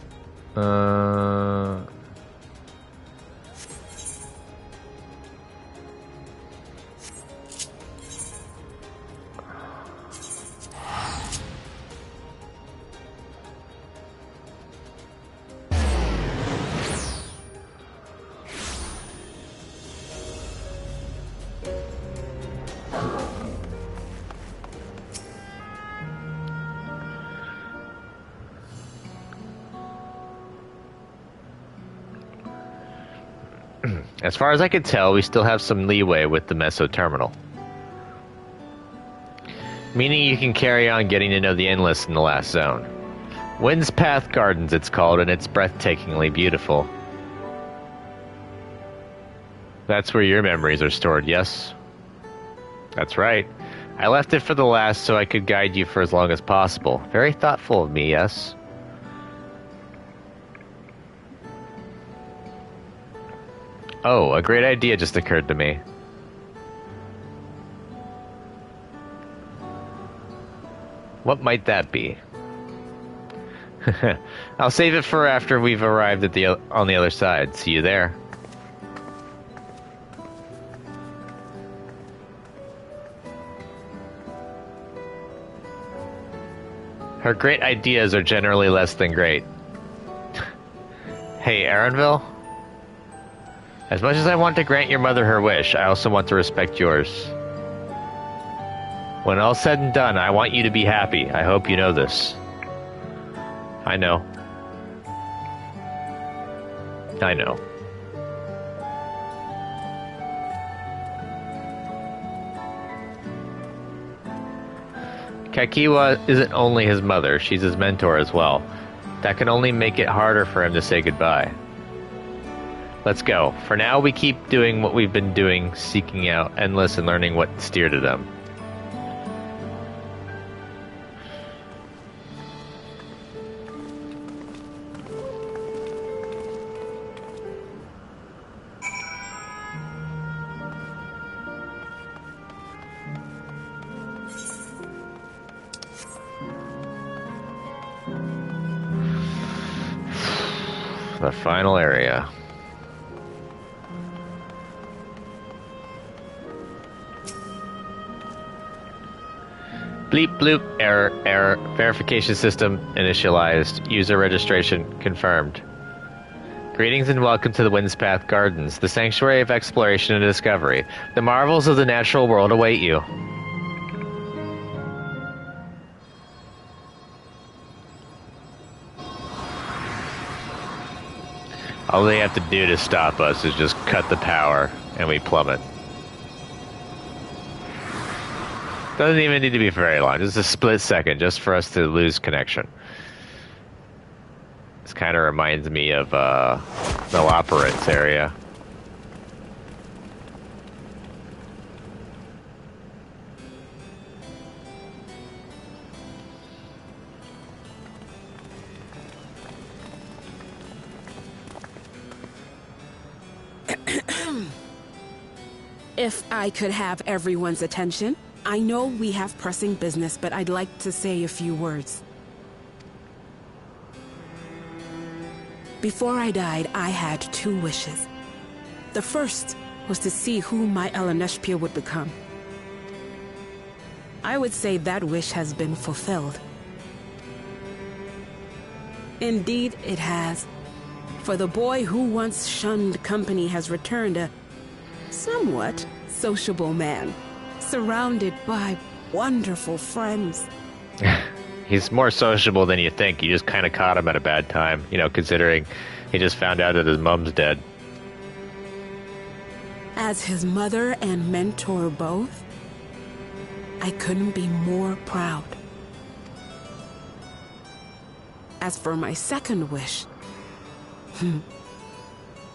As far as I can tell, we still have some leeway with the Meso terminal. Meaning you can carry on getting to know the Endless in the last zone. Wind's Path Gardens it's called, and it's breathtakingly beautiful. That's where your memories are stored, yes? That's right. I left it for the last so I could guide you for as long as possible. Very thoughtful of me, yes? Oh, a great idea just occurred to me. What might that be? I'll save it for after we've arrived at on the other side. See you there. Her great ideas are generally less than great. Hey, Aaronville? As much as I want to grant your mother her wish, I also want to respect yours. When all's said and done, I want you to be happy. I hope you know this. I know. I know. Kakiwa isn't only his mother, she's his mentor as well. That can only make it harder for him to say goodbye. Let's go. For now, we keep doing what we've been doing, seeking out Endless and learning what steer to them. The final area. Bleep bloop, error, verification system initialized, user registration confirmed. Greetings and welcome to the Windspath Gardens, the sanctuary of exploration and discovery. The marvels of the natural world await you. All they have to do to stop us is just cut the power, and we plummet. Doesn't even need to be very long, just a split second, just for us to lose connection. This kind of reminds me of the Loperance area. If I could have everyone's attention, I know we have pressing business, but I'd like to say a few words. Before I died, I had 2 wishes. The first was to see who my Eleneshpia would become. I would say that wish has been fulfilled. Indeed, it has. For the boy who once shunned company has returned a somewhat sociable man, surrounded by wonderful friends. He's more sociable than you think. You just kind of caught him at a bad time, you know, considering he just found out that his mom's dead. As his mother and mentor both, I couldn't be more proud. As for my second wish,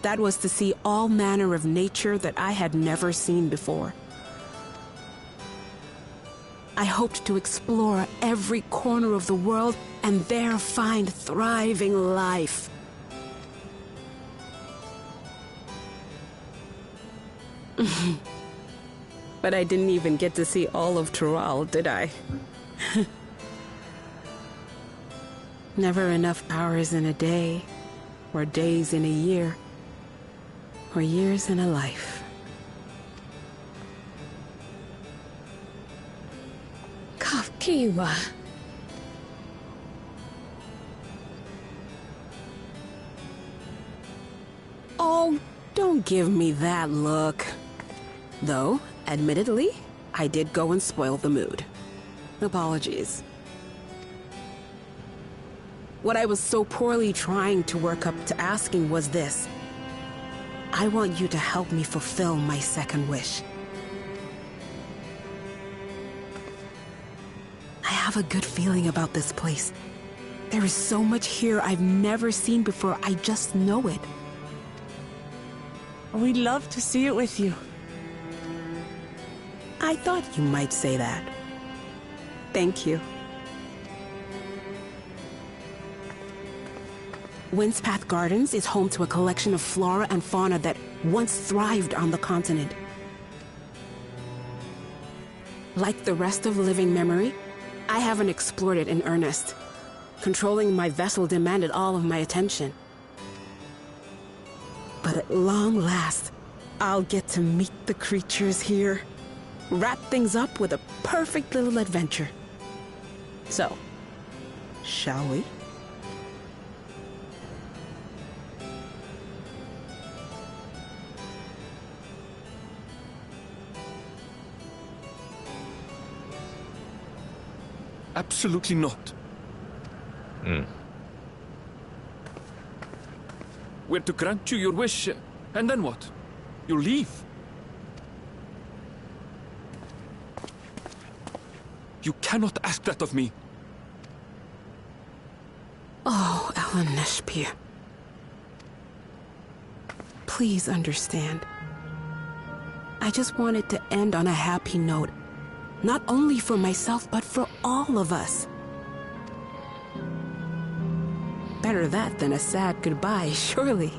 that was to see all manner of nature that I had never seen before. I hoped to explore every corner of the world and there find thriving life. But I didn't even get to see all of Tural, did I? Never enough hours in a day, or days in a year, or years in a life. Kiwa. Oh, don't give me that look. Though, admittedly, I did go and spoil the mood. Apologies. What I was so poorly trying to work up to asking was this. I want you to help me fulfill my second wish. I have a good feeling about this place. There is so much here I've never seen before, I just know it. We'd love to see it with you. I thought you might say that. Thank you. Windspath Gardens is home to a collection of flora and fauna that once thrived on the continent. Like the rest of living memory, I haven't explored it in earnest. Controlling my vessel demanded all of my attention. But at long last, I'll get to meet the creatures here. Wrap things up with a perfect little adventure. So, shall we? Absolutely not. We're to grant you your wish, and then what? You'll leave. You cannot ask that of me. Oh, Alan Neshpir. Please understand. I just wanted to end on a happy note. Not only for myself, but for all of us. Better that than a sad goodbye, surely.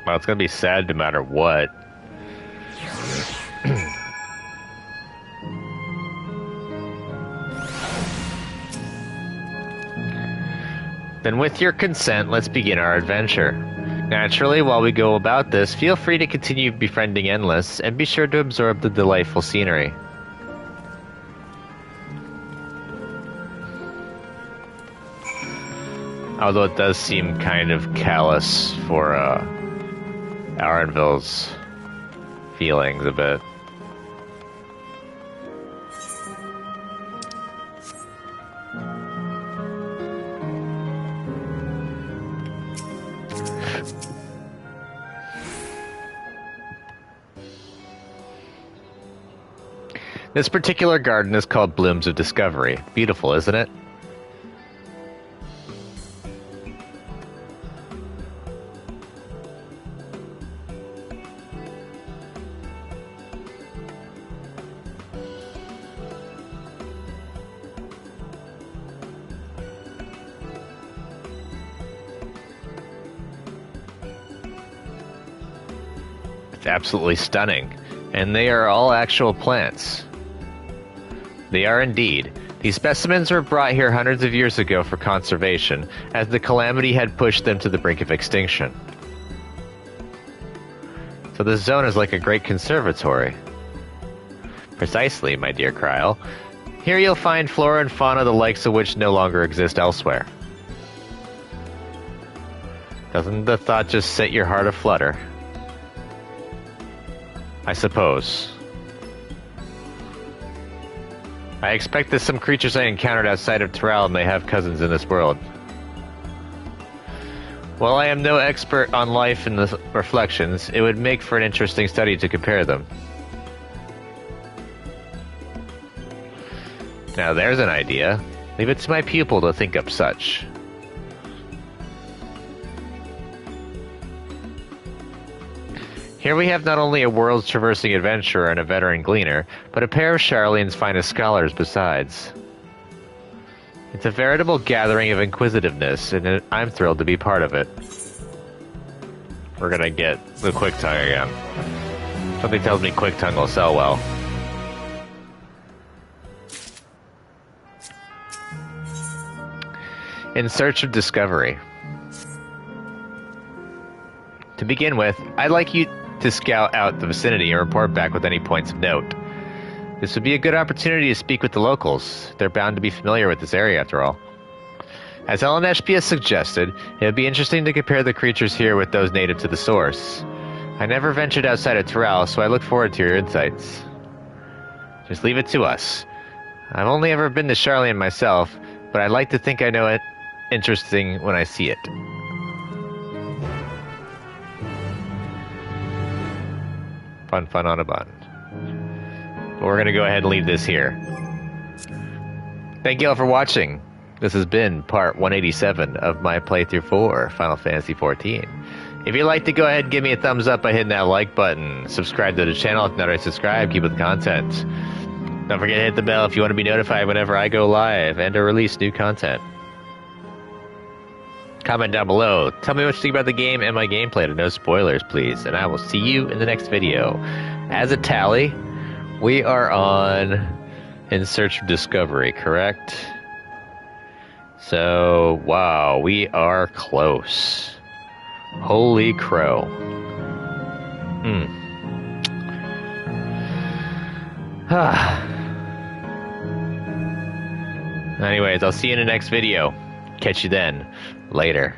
Well, it's gonna be sad no matter what. Then with your consent, let's begin our adventure. Naturally, while we go about this, feel free to continue befriending Endless, and be sure to absorb the delightful scenery. Although it does seem kind of callous for, Arenville's feelings a bit. This particular garden is called Blooms of Discovery. Beautiful, isn't it? It's absolutely stunning. And they are all actual plants. They are indeed. These specimens were brought here hundreds of years ago for conservation, as the calamity had pushed them to the brink of extinction. So this zone is like a great conservatory. Precisely, my dear Kryl. Here you'll find flora and fauna the likes of which no longer exist elsewhere. Doesn't the thought just set your heart aflutter? I suppose. I expect that some creatures I encountered outside of Terral may have cousins in this world. While I am no expert on life in the reflections, it would make for an interesting study to compare them. Now there's an idea. Leave it to my pupil to think up such. Here we have not only a world-traversing adventurer and a veteran gleaner, but a pair of Charlene's finest scholars besides. It's a veritable gathering of inquisitiveness, and I'm thrilled to be part of it. We're gonna get the Quick Tongue again. Something tells me Quick Tongue will sell well. In search of discovery. To begin with, I'd like you to scout out the vicinity and report back with any points of note. This would be a good opportunity to speak with the locals. They're bound to be familiar with this area after all. As Ellen Neshpir suggested, it would be interesting to compare the creatures here with those native to the source. I never ventured outside of Terral, so I look forward to your insights. Just leave it to us. I've only ever been to Charlene myself, but I'd like to think I know it interesting when I see it. Fun on a bun. But we're gonna go ahead and leave this here. Thank you all for watching. This has been part 187 of my playthrough for Final Fantasy XIV. If you'd like to go ahead and give me a thumbs up by hitting that like button, subscribe to the channel if not already subscribed, keep with the content. Don't forget to hit the bell if you want to be notified whenever I go live and to release new content. Comment down below. Tell me what you think about the game and my gameplay. No spoilers, please. And I will see you in the next video. As a tally, we are on In Search of Discovery, correct? So, wow, we are close. Holy crow. Anyways, I'll see you in the next video. Catch you then. Later.